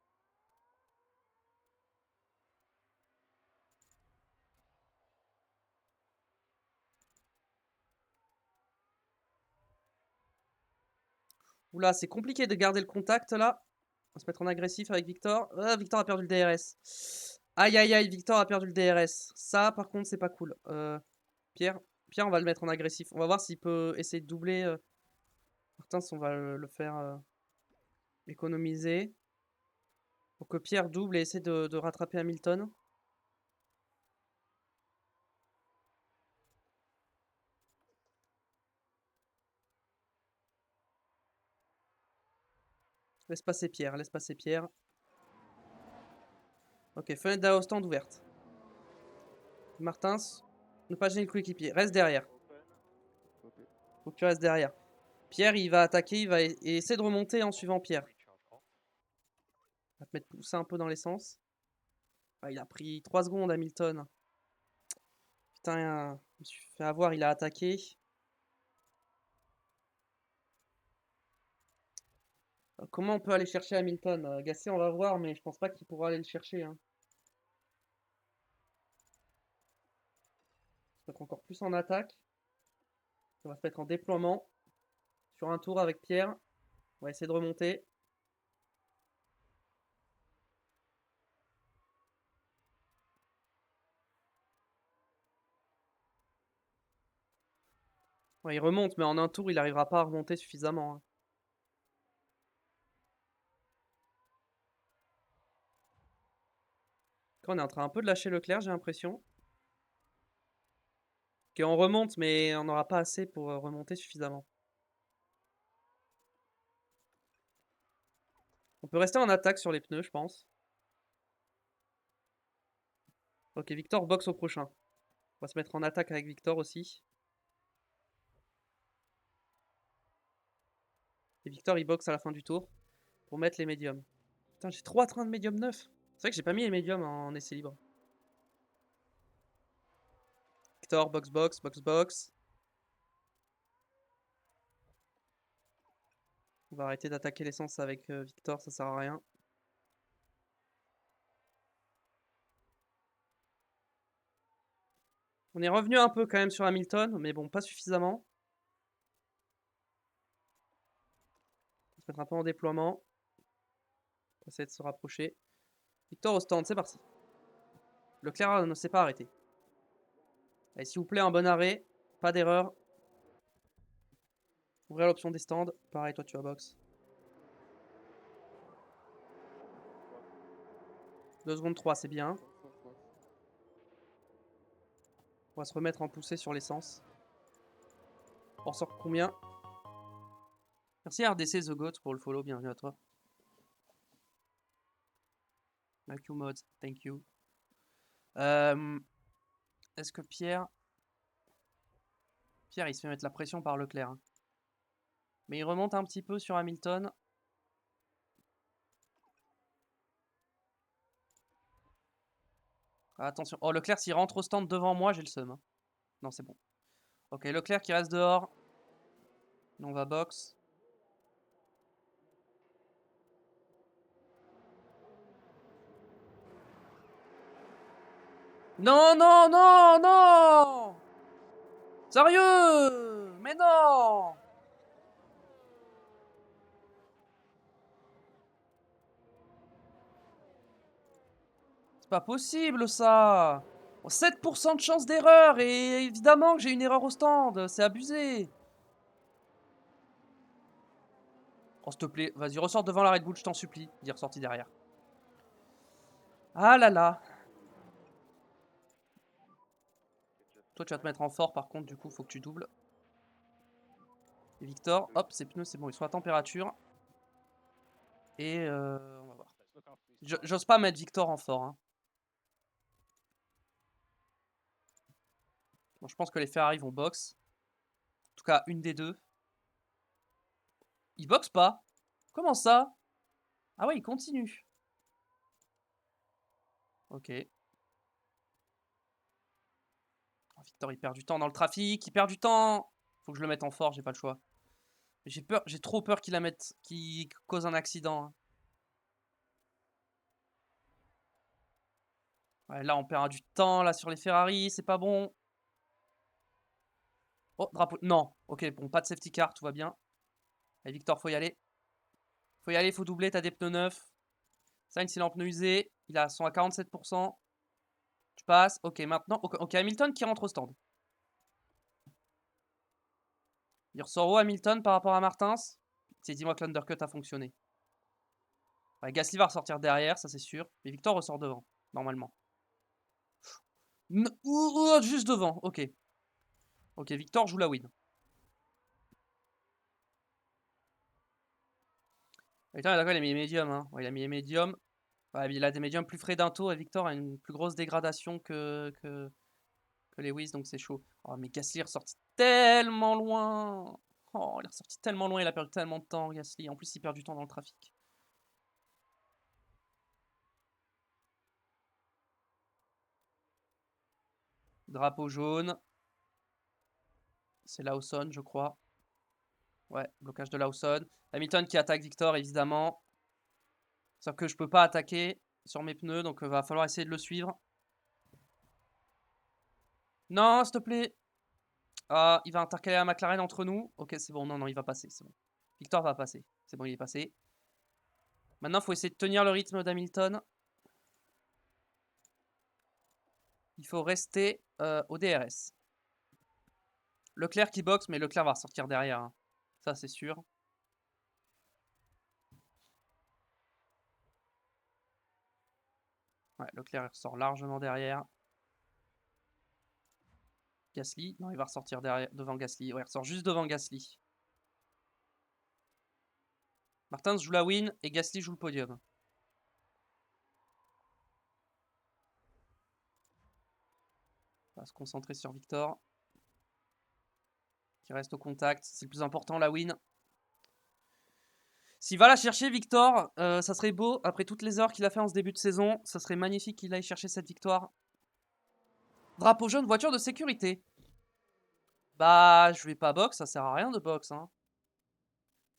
Oula, c'est compliqué de garder le contact, là. On va se mettre en agressif avec Victor. Ah, Victor a perdu le DRS. Aïe, aïe, aïe, Victor a perdu le DRS. Ça, par contre, c'est pas cool. Pierre, Pierre, on va le mettre en agressif. On va voir s'il peut essayer de doubler. Martins, on va le faire économiser. Pour que Pierre double et essaie de rattraper Hamilton. Laisse passer Pierre, laisse passer Pierre. Ok, fenêtre d'Aostand ouverte. Martins, ne pas gêner le coéquipier. Reste derrière. Faut que tu restes derrière. Pierre, il va attaquer, il va essayer de remonter en suivant Pierre. Il va te mettre pousser un peu dans l'essence. Ah, il a pris 3 secondes, Hamilton. Putain, je me suis fait avoir, il a attaqué. Comment on peut aller chercher Hamilton? Gasly, on va voir, mais je pense pas qu'il pourra aller le chercher. Hein. On va se mettre encore plus en attaque. On va se mettre en déploiement. Sur un tour avec Pierre. On va essayer de remonter. Ouais, il remonte, mais en un tour, il n'arrivera pas à remonter suffisamment. Hein. On est en train un peu de lâcher Leclerc, j'ai l'impression. Ok, on remonte, mais on n'aura pas assez pour remonter suffisamment. On peut rester en attaque sur les pneus, je pense. Ok, Victor boxe au prochain. On va se mettre en attaque avec Victor aussi. Et Victor, il boxe à la fin du tour pour mettre les médiums. Putain, j'ai 3 trains de médium 9. C'est vrai que j'ai pas mis les médiums en essai libre. Victor, box, box, box, box. On va arrêter d'attaquer l'essence avec Victor, ça sert à rien. On est revenu un peu quand même sur Hamilton, mais bon, pas suffisamment. On va se mettre un peu en déploiement. On va essayer de se rapprocher. Victor au stand, c'est parti. Leclerc ne s'est pas arrêté. Allez, s'il vous plaît, un bon arrêt. Pas d'erreur. Ouvrir l'option des stands. Pareil, toi tu vas box. 2 secondes 3, c'est bien. On va se remettre en poussée sur l'essence. On ressort combien? Merci RDC The Goat pour le follow, bienvenue à toi. Thank you mods, thank you. Est-ce que Pierre, il se fait mettre la pression par Leclerc. Hein. Mais il remonte un petit peu sur Hamilton. Ah, attention. Oh, Leclerc, s'il rentre au stand devant moi, j'ai le seum. Hein. Non, c'est bon. Ok, Leclerc qui reste dehors. On va box. Non, non, non, non! Sérieux? Mais non! C'est pas possible ça! 7% de chance d'erreur et évidemment que j'ai une erreur au stand, c'est abusé. Oh s'il te plaît, vas-y ressors devant la Red Bull, je t'en supplie. Il est ressorti derrière. Ah là là. Toi tu vas te mettre en fort par contre, du coup faut que tu doubles. Et Victor, hop, ses pneus c'est bon, ils sont à température. Et on va voir. J'ose pas mettre Victor en fort. Hein. Bon, je pense que les Ferrari vont box. En tout cas, une des deux. Il boxe pas? Comment ça? Ah ouais, il continue. Ok. Oh, Victor, il perd du temps dans le trafic. Il perd du temps. Faut que je le mette en fort, j'ai pas le choix. J'ai peur, j'ai trop peur qu'il cause un accident. Hein. Ouais, là, on perd du temps là sur les Ferrari, c'est pas bon. Oh, drapeau. Non. Ok, bon, pas de safety car, tout va bien. Allez, Victor, faut y aller. Faut y aller, faut doubler, t'as des pneus neufs. Sainz, il est en pneus usés. Ils sont à 47%. Tu passes. Ok, maintenant. Ok, Hamilton qui rentre au stand. Il ressort où Hamilton par rapport à Martins? Dis-moi que l'undercut a fonctionné. Ouais, Gasly va ressortir derrière, ça c'est sûr. Mais Victor ressort devant, normalement. Juste devant, ok. Ok, Victor joue la win. Putain, d'accord, il a mis les médiums. Hein. Ouais, il a mis les médiums. Ouais, il a des médiums plus frais d'un tour et Victor a une plus grosse dégradation que Lewis, donc c'est chaud. Oh, mais Gasly est ressorti tellement loin. Oh, il est ressorti tellement loin, il a perdu tellement de temps, Gasly. En plus, il perd du temps dans le trafic. Drapeau jaune. C'est Lawson, je crois. Ouais, blocage de Lawson. Hamilton qui attaque Victor, évidemment. Sauf que je peux pas attaquer sur mes pneus, donc va falloir essayer de le suivre. Non, s'il te plaît. Ah, il va intercaler la McLaren entre nous. Ok, c'est bon. Non, non, il va passer. C'est bon. Victor va passer. C'est bon, il est passé. Maintenant, il faut essayer de tenir le rythme d'Hamilton. Il faut rester au DRS. Leclerc qui boxe, mais Leclerc va ressortir derrière. Hein. Ça, c'est sûr. Ouais, Leclerc ressort largement derrière. Gasly. Non, il va ressortir derrière, devant Gasly. Ouais, il ressort juste devant Gasly. Martins joue la win et Gasly joue le podium. On va se concentrer sur Victor. Qui reste au contact. C'est le plus important, la win. S'il va la chercher, Victor, ça serait beau. Après toutes les heures qu'il a fait en ce début de saison, ça serait magnifique qu'il aille chercher cette victoire. Drapeau jaune, voiture de sécurité. Bah, je vais pas box, ça sert à rien de box. Hein.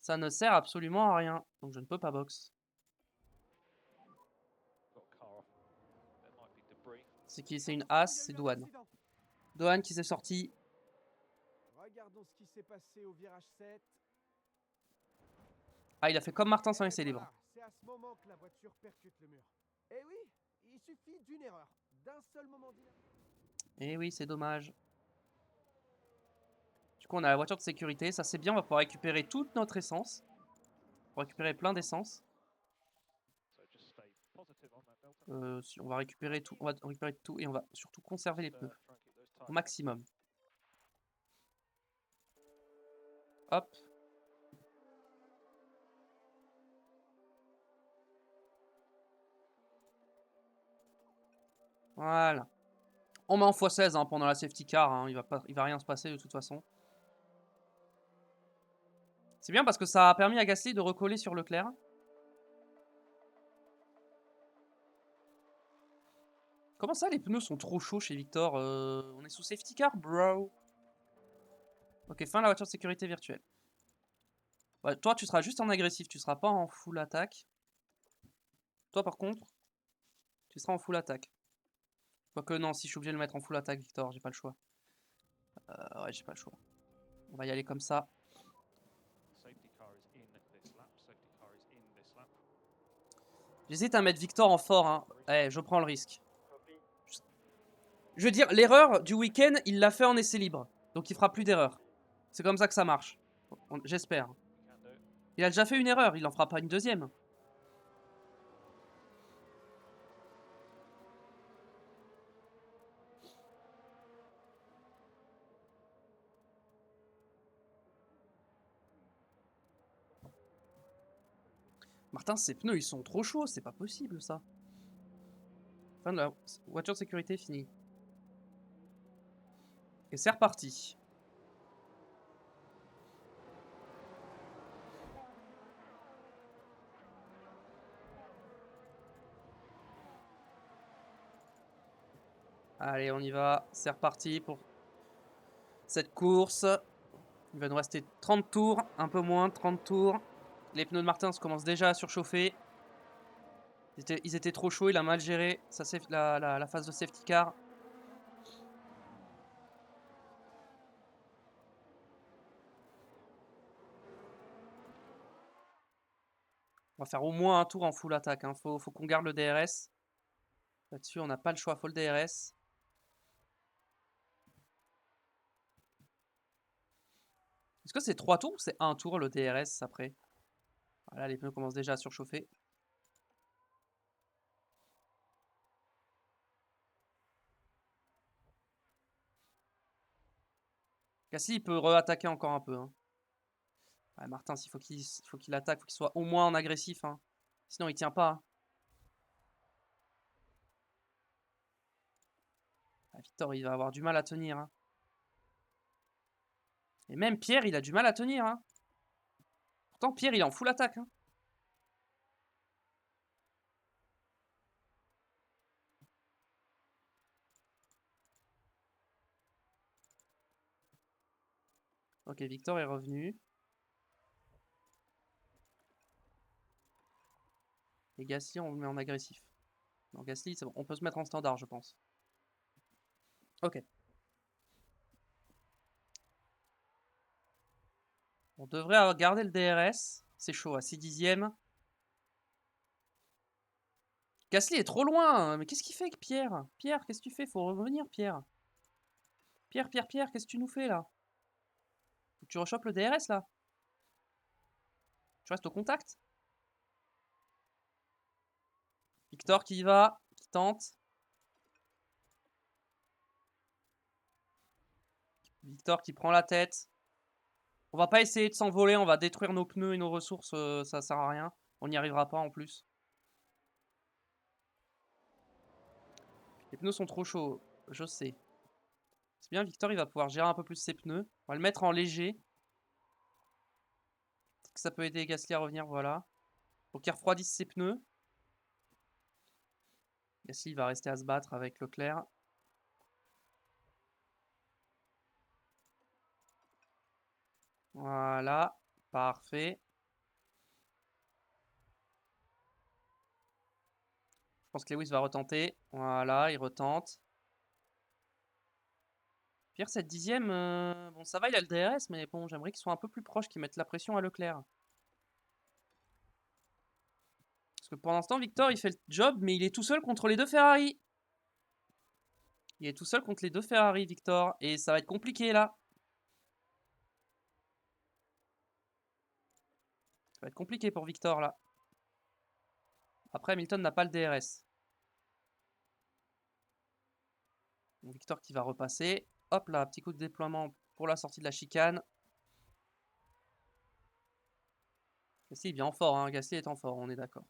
Ça ne sert absolument à rien. Donc je ne peux pas box. C'est qui? C'est une as, c'est Douane. Douane qui s'est sorti. Regardons ce qui s'est passé au virage 7. Ah, il a fait comme Martin sans essai libre. Voilà, c'est à ce moment que la voiture percute le mur. Et oui, il suffit d'une erreur, d'un seul moment d'inertie. Eh oui, c'est dommage. Du coup, on a la voiture de sécurité. Ça, c'est bien, on va pouvoir récupérer toute notre essence. On va récupérer plein d'essence. Si on va récupérer tout, on va récupérer tout et on va surtout conserver les pneus au maximum. Hop. Voilà. On met en x16 hein, pendant la safety car. Hein, il va rien se passer de toute façon. C'est bien parce que ça a permis à Gasly de recoller sur Leclerc. Comment ça, les pneus sont trop chauds chez Victor? On est sous safety car, bro. Ok, fin de la voiture de sécurité virtuelle. Ouais, toi, tu seras juste en agressif, tu seras pas en full attaque. Toi, par contre, tu seras en full attaque. Quoique non, si je suis obligé de le mettre en full attaque, Victor, j'ai pas le choix. Ouais, j'ai pas le choix. On va y aller comme ça. J'hésite à mettre Victor en fort. Hein. Eh, je prends le risque. Je veux dire, l'erreur du week-end, il l'a fait en essai libre. Donc il fera plus d'erreur. C'est comme ça que ça marche. J'espère. Il a déjà fait une erreur, il en fera pas une deuxième. Martin, ses pneus, ils sont trop chauds, c'est pas possible ça. Fin de la voiture de sécurité finie. Et c'est reparti. Allez, on y va. C'est reparti pour cette course. Il va nous rester 30 tours, un peu moins, 30 tours. Les pneus de Martin commencent déjà à surchauffer. Ils étaient trop chauds, il a mal géré la phase de safety car. On va faire au moins un tour en full attaque. Hein. Faut qu'on garde le DRS. Là-dessus, on n'a pas le choix, faut le DRS. Est-ce que c'est 3 tours ou c'est 1 tour le DRS après? Voilà, les pneus commencent déjà à surchauffer. Gasly, il peut re-attaquer encore un peu. Hein. Ouais, Martin, il faut qu'il attaque, il faut qu'il soit au moins en agressif. Hein. Sinon, il tient pas. Hein. Ah, Victor, il va avoir du mal à tenir. Hein. Et même Pierre, il a du mal à tenir. Hein. Pourtant, Pierre, il est en full attaque. Hein. Ok, Victor est revenu. Et Gasly, on le met en agressif. Non, Gasly, c'est bon. On peut se mettre en standard, je pense. Ok. On devrait garder le DRS. C'est chaud, à 6 dixièmes. Gasly est trop loin. Mais qu'est-ce qu'il fait, Pierre? Pierre, qu'est-ce que tu fais? Faut revenir, Pierre. Pierre, qu'est-ce que tu nous fais, là? Faut que tu rechopes le DRS, là. Tu restes au contact. Victor qui y va, qui tente. Victor qui prend la tête. On va pas essayer de s'envoler, on va détruire nos pneus et nos ressources, ça sert à rien. On n'y arrivera pas en plus. Les pneus sont trop chauds, je sais. C'est bien, Victor, il va pouvoir gérer un peu plus ses pneus. On va le mettre en léger. Peut-être que ça peut aider Gasly à revenir, voilà. Faut qu'il refroidisse ses pneus. Gasly va rester à se battre avec Leclerc. Voilà, parfait. Je pense que Lewis va retenter. Voilà, il retente. Pierre, cette dixième, bon, ça va, il a le DRS, mais bon, j'aimerais qu'il soit un peu plus proche, qu'il mette la pression à Leclerc. Parce que pour l'instant, Victor, il fait le job, mais il est tout seul contre les deux Ferrari. Il est tout seul contre les deux Ferrari, Victor. Et ça va être compliqué, là. Ça va être compliqué pour Victor, là. Après, Hamilton n'a pas le DRS. Donc, Victor qui va repasser. Hop là, petit coup de déploiement pour la sortie de la chicane. Gasly est bien en fort, hein. Gasly est en fort, on est d'accord.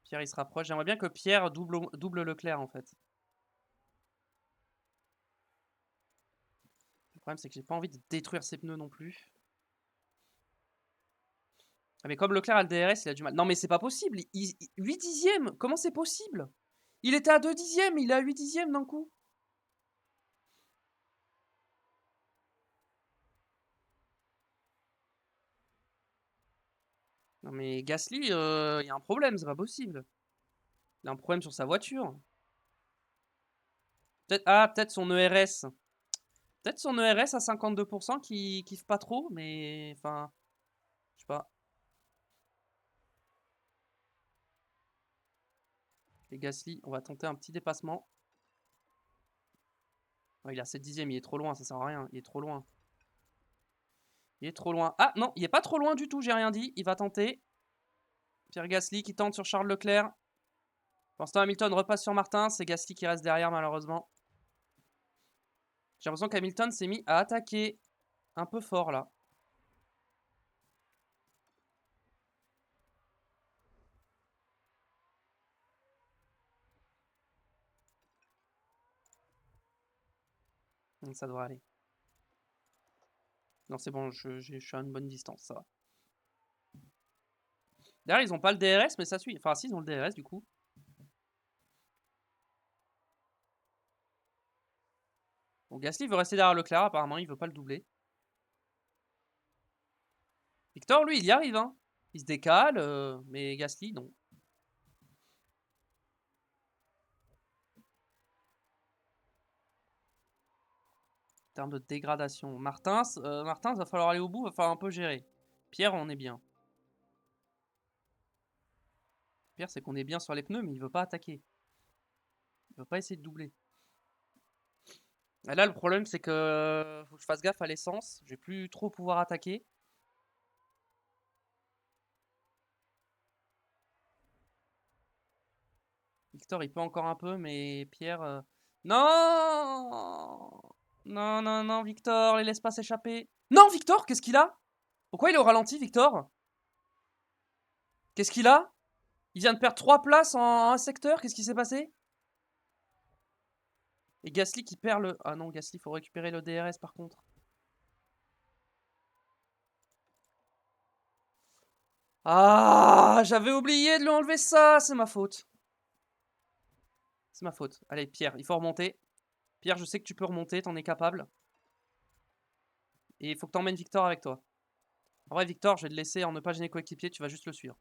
Pierre, il se rapproche. J'aimerais bien que Pierre double Leclerc, en fait. Le problème, c'est que j'ai pas envie de détruire ses pneus non plus. Ah, mais comme Leclerc a le DRS, il a du mal. Non, mais c'est pas possible. 8 dixièmes, comment c'est possible? Il était à 2 dixièmes, il est à 8 dixièmes d'un coup. Non, mais Gasly, il y a un problème, c'est pas possible. Il a un problème sur sa voiture. Peut-être son ERS. Peut-être son ERS à 52% qui kiffe pas trop, mais enfin, je sais pas. Et Gasly, on va tenter un petit dépassement. Ouais, il a 7 dixièmes, il est trop loin, ça sert à rien, il est trop loin. Il est trop loin. Ah non, il est pas trop loin du tout, j'ai rien dit, il va tenter. Pierre Gasly qui tente sur Charles Leclerc. Pour l'instant, Hamilton repasse sur Martin, c'est Gasly qui reste derrière malheureusement. J'ai l'impression qu'Hamilton s'est mis à attaquer un peu fort là. Ça devrait aller. Non, c'est bon, je suis à une bonne distance, ça va. D'ailleurs, ils ont pas le DRS, mais ça suit. Enfin, si, ils ont le DRS du coup. Bon, Gasly veut rester derrière Leclerc, apparemment, il veut pas le doubler. Victor, lui, il y arrive, hein. Il se décale, mais Gasly, non. En termes de dégradation. Martin, va falloir aller au bout, va falloir un peu gérer. Pierre, on est bien. Pierre, c'est qu'on est bien sur les pneus, mais il veut pas attaquer. Il veut pas essayer de doubler. Et là, le problème, c'est que faut que je fasse gaffe à l'essence. Je vais plus trop pouvoir attaquer. Victor, il peut encore un peu, mais Pierre... Non! Non, non, non, Victor, les laisse pas s'échapper. Non, Victor, qu'est-ce qu'il a? Pourquoi il est au ralenti, Victor? Qu'est-ce qu'il a? Il vient de perdre 3 places en un secteur. Qu'est-ce qui s'est passé? Et Gasly qui perd le... Ah non, Gasly, faut récupérer le DRS par contre. Ah, j'avais oublié de lui enlever ça. C'est ma faute. C'est ma faute. Allez, Pierre, il faut remonter. Pierre, je sais que tu peux remonter, t'en es capable. Et il faut que t'emmènes Victor avec toi. En vrai, Victor, je vais te laisser en ne pas gêner coéquipier, tu vas juste le suivre.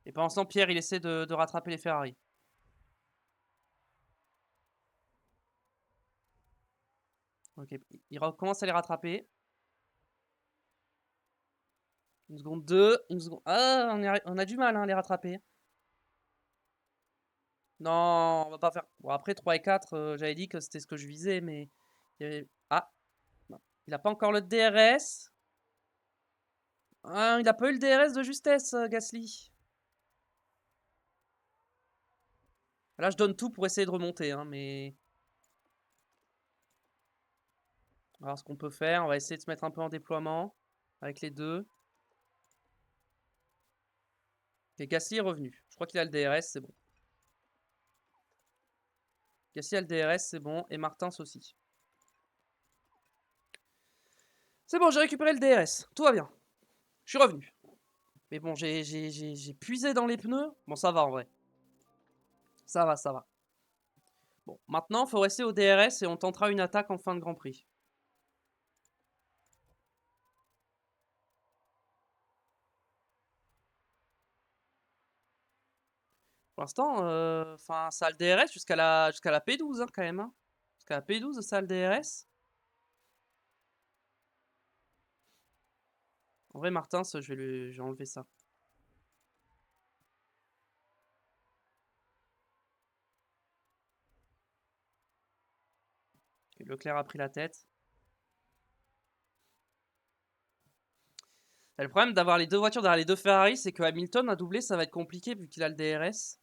Et pendant ce temps, Pierre, il essaie de rattraper les Ferrari. Ok, il recommence à les rattraper. Une seconde 2, une seconde... Ah, on a du mal hein, à les rattraper. Non, on va pas faire... Bon, après 3 et 4, j'avais dit que c'était ce que je visais, mais... Ah, non. Il a pas encore le DRS. Ah, il a pas eu le DRS de justesse, Gasly. Là, je donne tout pour essayer de remonter, hein, mais... Alors, ce qu'on peut faire, on va essayer de se mettre un peu en déploiement avec les deux. Et Gasly est revenu. Je crois qu'il a le DRS, c'est bon. Gasly a le DRS, c'est bon. Et Martins aussi. C'est bon, j'ai récupéré le DRS. Tout va bien. Je suis revenu. Mais bon, j'ai puisé dans les pneus. Bon, ça va en vrai. Ça va, ça va. Bon, maintenant, il faut rester au DRS et on tentera une attaque en fin de Grand Prix. Pour l'instant, ça a le DRS jusqu'à la P12 hein, quand même. Hein. Jusqu'à la P12, ça a le DRS. En vrai, Martins, je vais enlever ça. Okay, Leclerc a pris la tête. Le problème d'avoir les deux voitures derrière les deux Ferrari, c'est que Hamilton a doublé, ça va être compliqué vu qu'il a le DRS.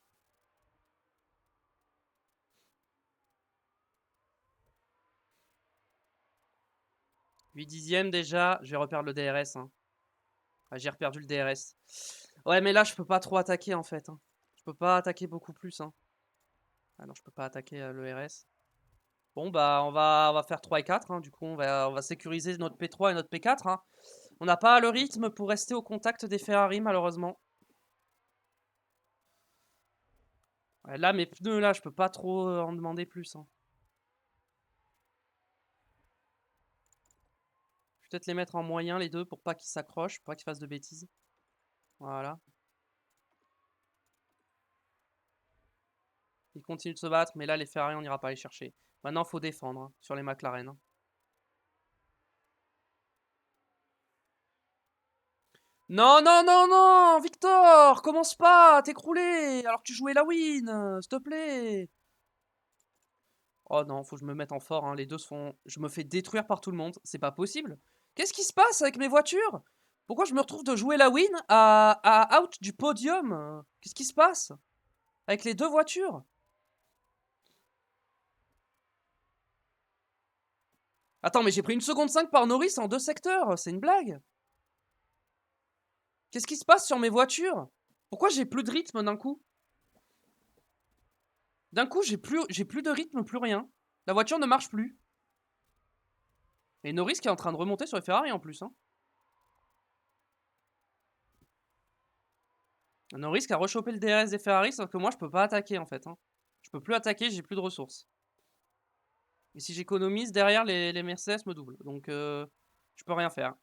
8 dixièmes déjà, je vais reperdre le DRS. Hein. Ah, j'ai reperdu le DRS. Ouais, mais là, je peux pas trop attaquer en fait. Hein. Je peux pas attaquer beaucoup plus. Hein. Ah non, je peux pas attaquer le RS. Bon, bah, on va faire 3 et 4. Hein. Du coup, on va sécuriser notre P3 et notre P4. Hein. On n'a pas le rythme pour rester au contact des Ferrari, malheureusement. Ouais, là, mes pneus, là, je peux pas trop en demander plus. Hein. Je vais peut-être les mettre en moyen, les deux, pour pas qu'ils s'accrochent, pour pas qu'ils fassent de bêtises. Voilà. Ils continuent de se battre, mais là, les Ferrari, on n'ira pas les chercher. Maintenant, il faut défendre hein, sur les McLaren. Hein. Non, non, non, non, Victor, commence pas à t'écrouler alors que tu jouais la win, s'il te plaît. Oh non, faut que je me mette en fort, hein. Les deux se font... Je me fais détruire par tout le monde, c'est pas possible. Qu'est-ce qui se passe avec mes voitures? Pourquoi je me retrouve de jouer la win à out du podium? Qu'est-ce qui se passe? Avec les deux voitures? Attends, mais j'ai pris 1 seconde 5 par Norris en 2 secteurs, c'est une blague? Qu'est-ce qui se passe sur mes voitures? Pourquoi j'ai plus de rythme d'un coup? D'un coup, j'ai plus de rythme, plus rien. La voiture ne marche plus. Et Norris qui est en train de remonter sur les Ferrari en plus. Hein. Norris qui a rechopé le DRS des Ferrari, sauf que moi je peux pas attaquer en fait. Hein. Je peux plus attaquer, j'ai plus de ressources. Et si j'économise, derrière les Mercedes me doublent. Donc je peux rien faire.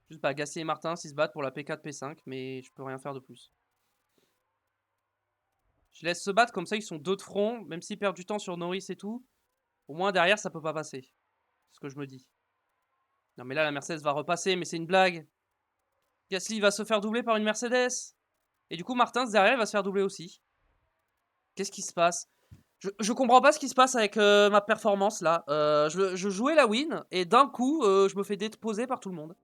Juste pas Gasly et Martin s'ils se battent pour la P4, P5, mais je peux rien faire de plus. Je laisse se battre, comme ça ils sont deux de front, même s'ils perdent du temps sur Norris et tout. Au moins derrière ça peut pas passer. C'est ce que je me dis. Non mais là la Mercedes va repasser, mais c'est une blague. Gasly va se faire doubler par une Mercedes. Et du coup Martins derrière il va se faire doubler aussi. Qu'est-ce qui se passe? Je comprends pas ce qui se passe avec ma performance là. Je jouais la win et d'un coup je me fais déposer par tout le monde.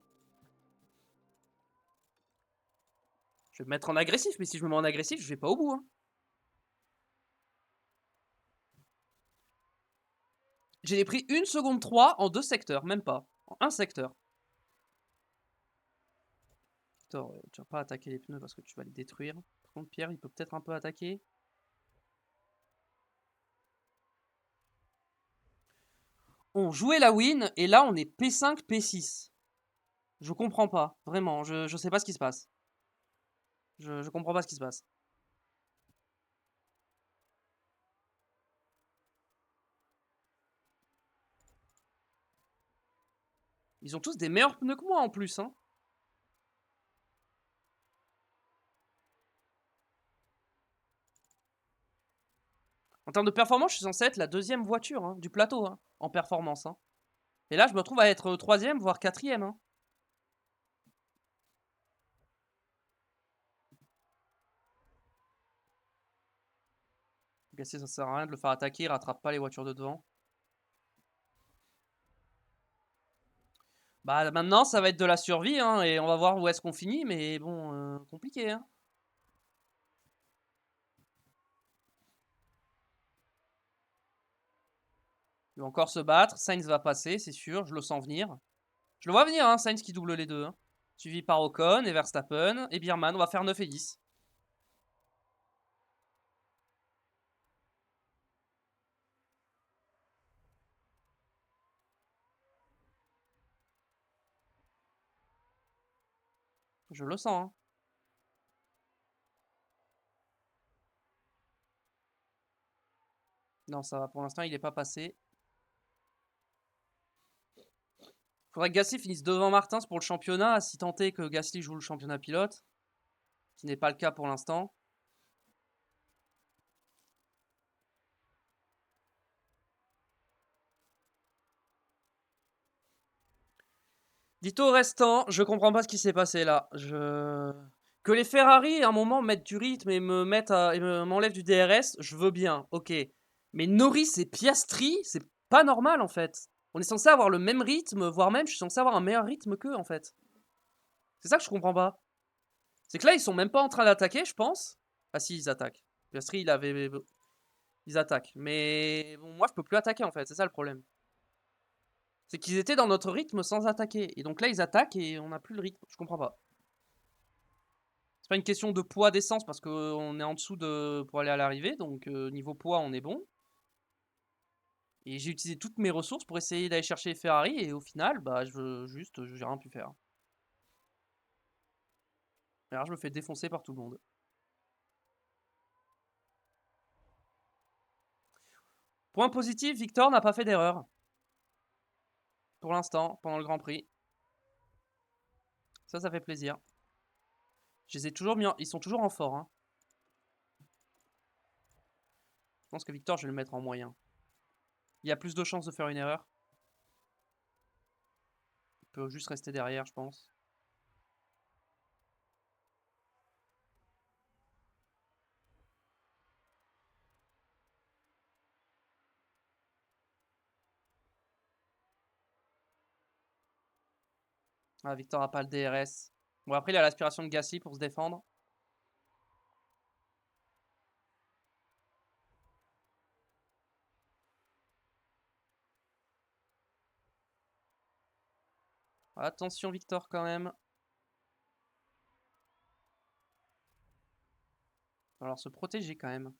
Je vais me mettre en agressif, mais si je me mets en agressif, je vais pas au bout. Hein. J'ai pris 1 seconde 3 en 2 secteurs, même pas. En un secteur. Victor, tu vas pas attaquer les pneus parce que tu vas les détruire. Par contre, Pierre, il peut peut-être un peu attaquer. On jouait la win et là on est P5, P6. Je comprends pas, vraiment, je sais pas ce qui se passe. Je comprends pas ce qui se passe. Ils ont tous des meilleurs pneus que moi en plus, hein. En termes de performance, je suis censé être la deuxième voiture hein, du plateau hein, en performance. Hein. Et là, je me retrouve à être troisième, voire quatrième. Hein. Gasly, ça sert à rien de le faire attaquer, il rattrape pas les voitures de devant. Bah maintenant, ça va être de la survie, hein, et on va voir où est-ce qu'on finit, mais bon, compliqué. Hein. Il va encore se battre, Sainz va passer, c'est sûr, je le sens venir. Je le vois venir, hein, Sainz qui double les deux. Hein. Suivi par Ocon et Verstappen et Bierman, on va faire 9 et 10. Je le sens. Hein. Non, ça va, pour l'instant, il n'est pas passé. Faudrait que Gasly finisse devant Martins pour le championnat, si tant est que Gasly joue le championnat pilote, ce qui n'est pas le cas pour l'instant. Dito restant, je comprends pas ce qui s'est passé là. Que les Ferrari à un moment mettent du rythme et m'enlèvent du DRS, je veux bien, ok. Mais Norris et Piastri, c'est pas normal en fait. On est censé avoir le même rythme, voire même je suis censé avoir un meilleur rythme qu'eux en fait. C'est ça que je comprends pas. C'est que là ils sont même pas en train d'attaquer, je pense. Ah si, ils attaquent. Piastri, ils attaquent. Mais bon, moi je peux plus attaquer en fait, c'est ça le problème. C'est qu'ils étaient dans notre rythme sans attaquer. Et donc là ils attaquent et on n'a plus le rythme. Je comprends pas. C'est pas une question de poids d'essence parce qu'on est en dessous pour aller à l'arrivée. Donc niveau poids on est bon. Et j'ai utilisé toutes mes ressources pour essayer d'aller chercher les Ferrari. Et au final, bah j'ai rien pu faire. Et alors je me fais défoncer par tout le monde. Point positif, Victor n'a pas fait d'erreur. Pour l'instant, pendant le Grand Prix. Ça fait plaisir. Je les ai toujours mis Ils sont toujours en fort. Hein. Je pense que Victor, je vais le mettre en moyen. Il y a plus de chances de faire une erreur. Il peut juste rester derrière, je pense. Ah, Victor a pas le DRS. Bon, après, il a l'aspiration de Gasly pour se défendre. Attention, Victor, quand même. Alors, se protéger, quand même.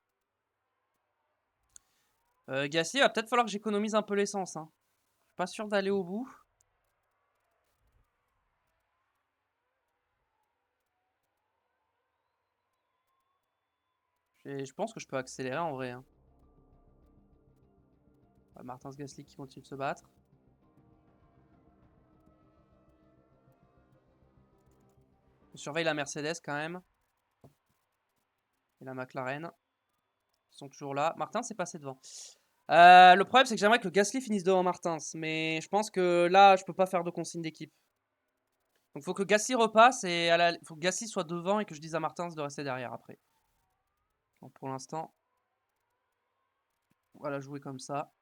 Gasly, va peut-être falloir que j'économise un peu l'essence. Hein. Je suis pas sûr d'aller au bout. Je pense que je peux accélérer en vrai. Hein. Martins Gasly qui continue de se battre. On surveille la Mercedes quand même. Et la McLaren. Ils sont toujours là. Martins s'est passé devant. Le problème, c'est que j'aimerais que Gasly finisse devant Martins. Mais je pense que là, je peux pas faire de consigne d'équipe. Donc, il faut que Gasly repasse et faut que Gasly soit devant et que je dise à Martins de rester derrière après. Donc, pour l'instant, on va la jouer comme ça.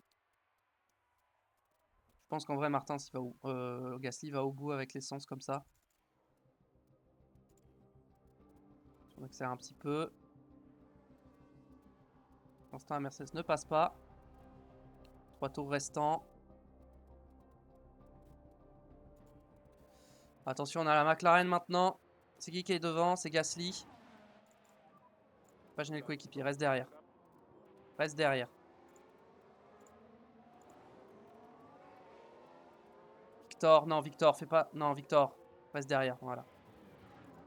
Je pense qu'en vrai, Martins, Gasly va au bout avec l'essence comme ça. On accélère un petit peu. Pour l'instant, la Mercedes ne passe pas. 3 tours restants. Attention, on a la McLaren maintenant. C'est qui est devant? C'est Gasly. Pas gêner le coéquipier, reste derrière. Reste derrière. Victor, non, Victor, fais pas. Non, Victor, reste derrière, voilà.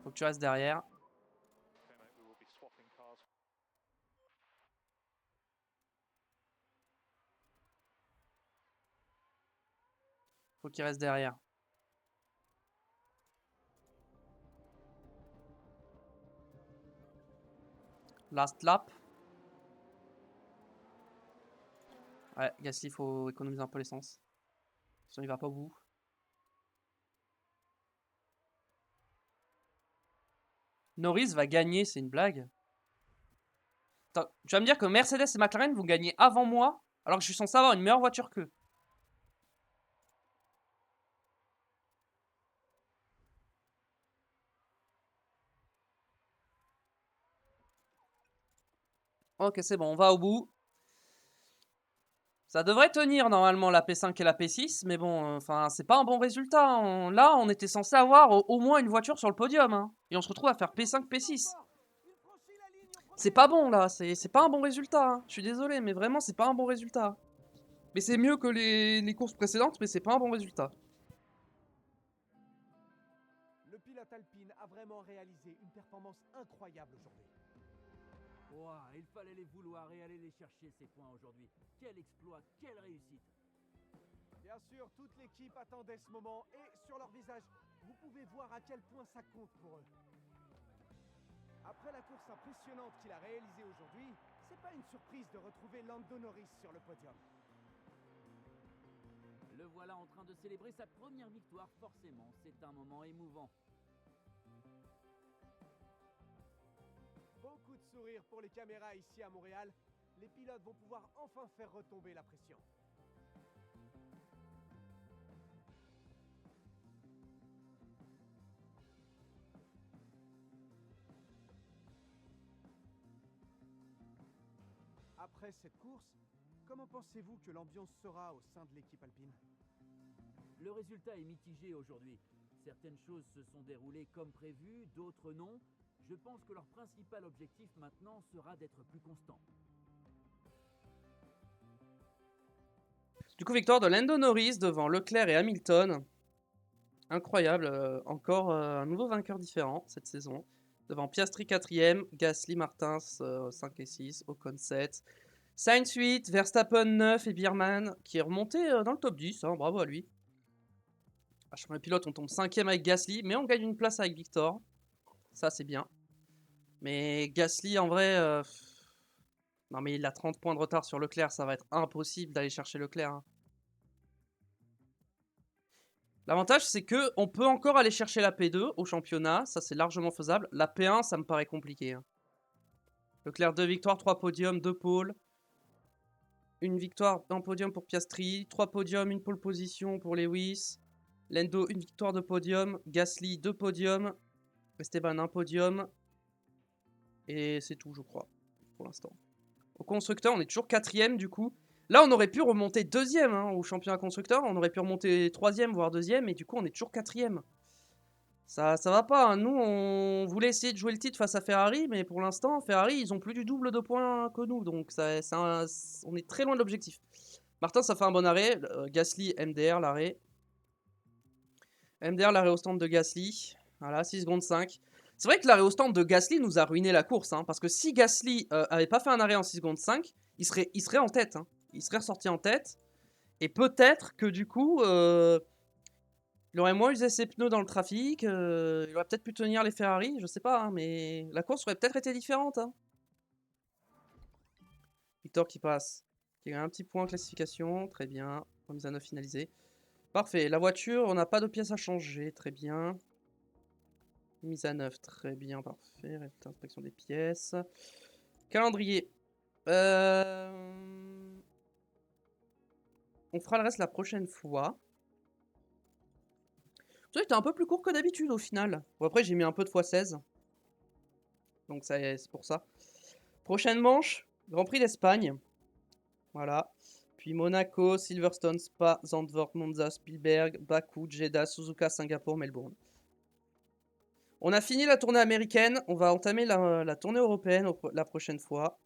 Faut que tu restes derrière. Okay, mate, we will be swapping cars. Faut qu'il reste derrière. Last lap. Ouais, Gasly, faut économiser un peu l'essence. Sinon, il va pas au bout. Norris va gagner, c'est une blague. Attends, tu vas me dire que Mercedes et McLaren vont gagner avant moi, alors que je suis censé avoir une meilleure voiture qu'eux. Ok, c'est bon, on va au bout. Ça devrait tenir normalement la P5 et la P6, mais bon, enfin, c'est pas un bon résultat. Là, on était censé avoir au moins une voiture sur le podium, hein. Et on se retrouve à faire P5, P6. C'est pas bon là, c'est pas un bon résultat, hein. Je suis désolé, mais vraiment, c'est pas un bon résultat. Mais c'est mieux que les courses précédentes, mais c'est pas un bon résultat. Le pilote Alpine a vraiment réalisé une performance incroyable aujourd'hui. Ouah, il fallait les vouloir et aller les chercher ces points aujourd'hui. Quel exploit, quelle réussite. Bien sûr, toute l'équipe attendait ce moment et sur leur visage, vous pouvez voir à quel point ça compte pour eux. Après la course impressionnante qu'il a réalisée aujourd'hui, c'est pas une surprise de retrouver Lando Norris sur le podium. Le voilà en train de célébrer sa première victoire, forcément, c'est un moment émouvant. Beaucoup de sourires pour les caméras ici à Montréal. Les pilotes vont pouvoir enfin faire retomber la pression. Après cette course, comment pensez-vous que l'ambiance sera au sein de l'équipe alpine? Le résultat est mitigé aujourd'hui. Certaines choses se sont déroulées comme prévu, d'autres non. Je pense que leur principal objectif maintenant sera d'être plus constant. Du coup, victoire de Lando Norris devant Leclerc et Hamilton. Incroyable, encore un nouveau vainqueur différent cette saison. Devant Piastri 4ème, Gasly, Martins 5 et 6, Ocon 7, Sainz 8, Verstappen 9 et Biermann qui est remonté dans le top 10, hein, bravo à lui. À championnat pilote, on tombe 5ème avec Gasly, mais on gagne une place avec Victor. Ça, c'est bien. Mais Gasly, en vrai, non mais il a 30 points de retard sur Leclerc, ça va être impossible d'aller chercher Leclerc, hein. L'avantage, c'est que on peut encore aller chercher la P2 au championnat, ça c'est largement faisable. La P1, ça me paraît compliqué, hein. Leclerc 2 victoires, 3 podiums, 2 pôles. Une victoire, un podium pour Piastri, 3 podiums, une pole position pour Lewis. Lando, une victoire de podium. Gasly, 2 podiums. Esteban, un podium. Et c'est tout, je crois, pour l'instant. Au constructeur, on est toujours 4ème du coup. Là, on aurait pu remonter 2ème, hein, au championnat constructeur. On aurait pu remonter 3ème, voire 2ème. Et du coup, on est toujours 4ème. Ça va pas, hein. Nous, on voulait essayer de jouer le titre face à Ferrari. Mais pour l'instant, Ferrari, ils ont plus du double de points que nous. Donc, on est très loin de l'objectif. Martin, ça fait un bon arrêt. Gasly, MDR, l'arrêt. MDR, l'arrêt au stand de Gasly. Voilà, 6 secondes 5. C'est vrai que l'arrêt au stand de Gasly nous a ruiné la course, hein, parce que si Gasly avait pas fait un arrêt en 6 secondes 5, il serait en tête, hein. Il serait ressorti en tête. Et peut-être que du coup, il aurait moins usé ses pneus dans le trafic. Il aurait peut-être pu tenir les Ferrari, je sais pas, hein, mais la course aurait peut-être été différente, hein. Victor qui passe. Qui a un petit point en classification, très bien. Remise à 9 finalisée. Parfait, la voiture, on n'a pas de pièces à changer, très bien. Mise à 9, très bien, parfait. Résultat d'inspection des pièces. Calendrier. On fera le reste la prochaine fois. Ça était un peu plus court que d'habitude au final. Bon, après, j'ai mis un peu de x16. Donc c'est pour ça. Prochaine manche, Grand Prix d'Espagne. Voilà. Puis Monaco, Silverstone, Spa, Zandvoort, Monza, Spielberg, Bakou, Jeddah, Suzuka, Singapour, Melbourne. On a fini la tournée américaine, on va entamer la tournée européenne la prochaine fois.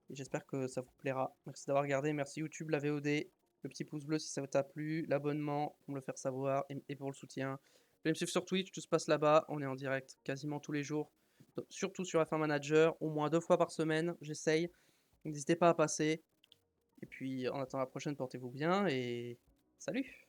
Et j'espère que ça vous plaira. Merci d'avoir regardé, merci YouTube, la VOD, le petit pouce bleu si ça t'a plu, l'abonnement pour me le faire savoir et pour le soutien. Vous pouvez me suivre sur Twitch, tout se passe là-bas, on est en direct quasiment tous les jours. Surtout sur F1 Manager, au moins 2 fois par semaine, j'essaye. N'hésitez pas à passer. Et puis en attendant la prochaine, portez-vous bien et salut!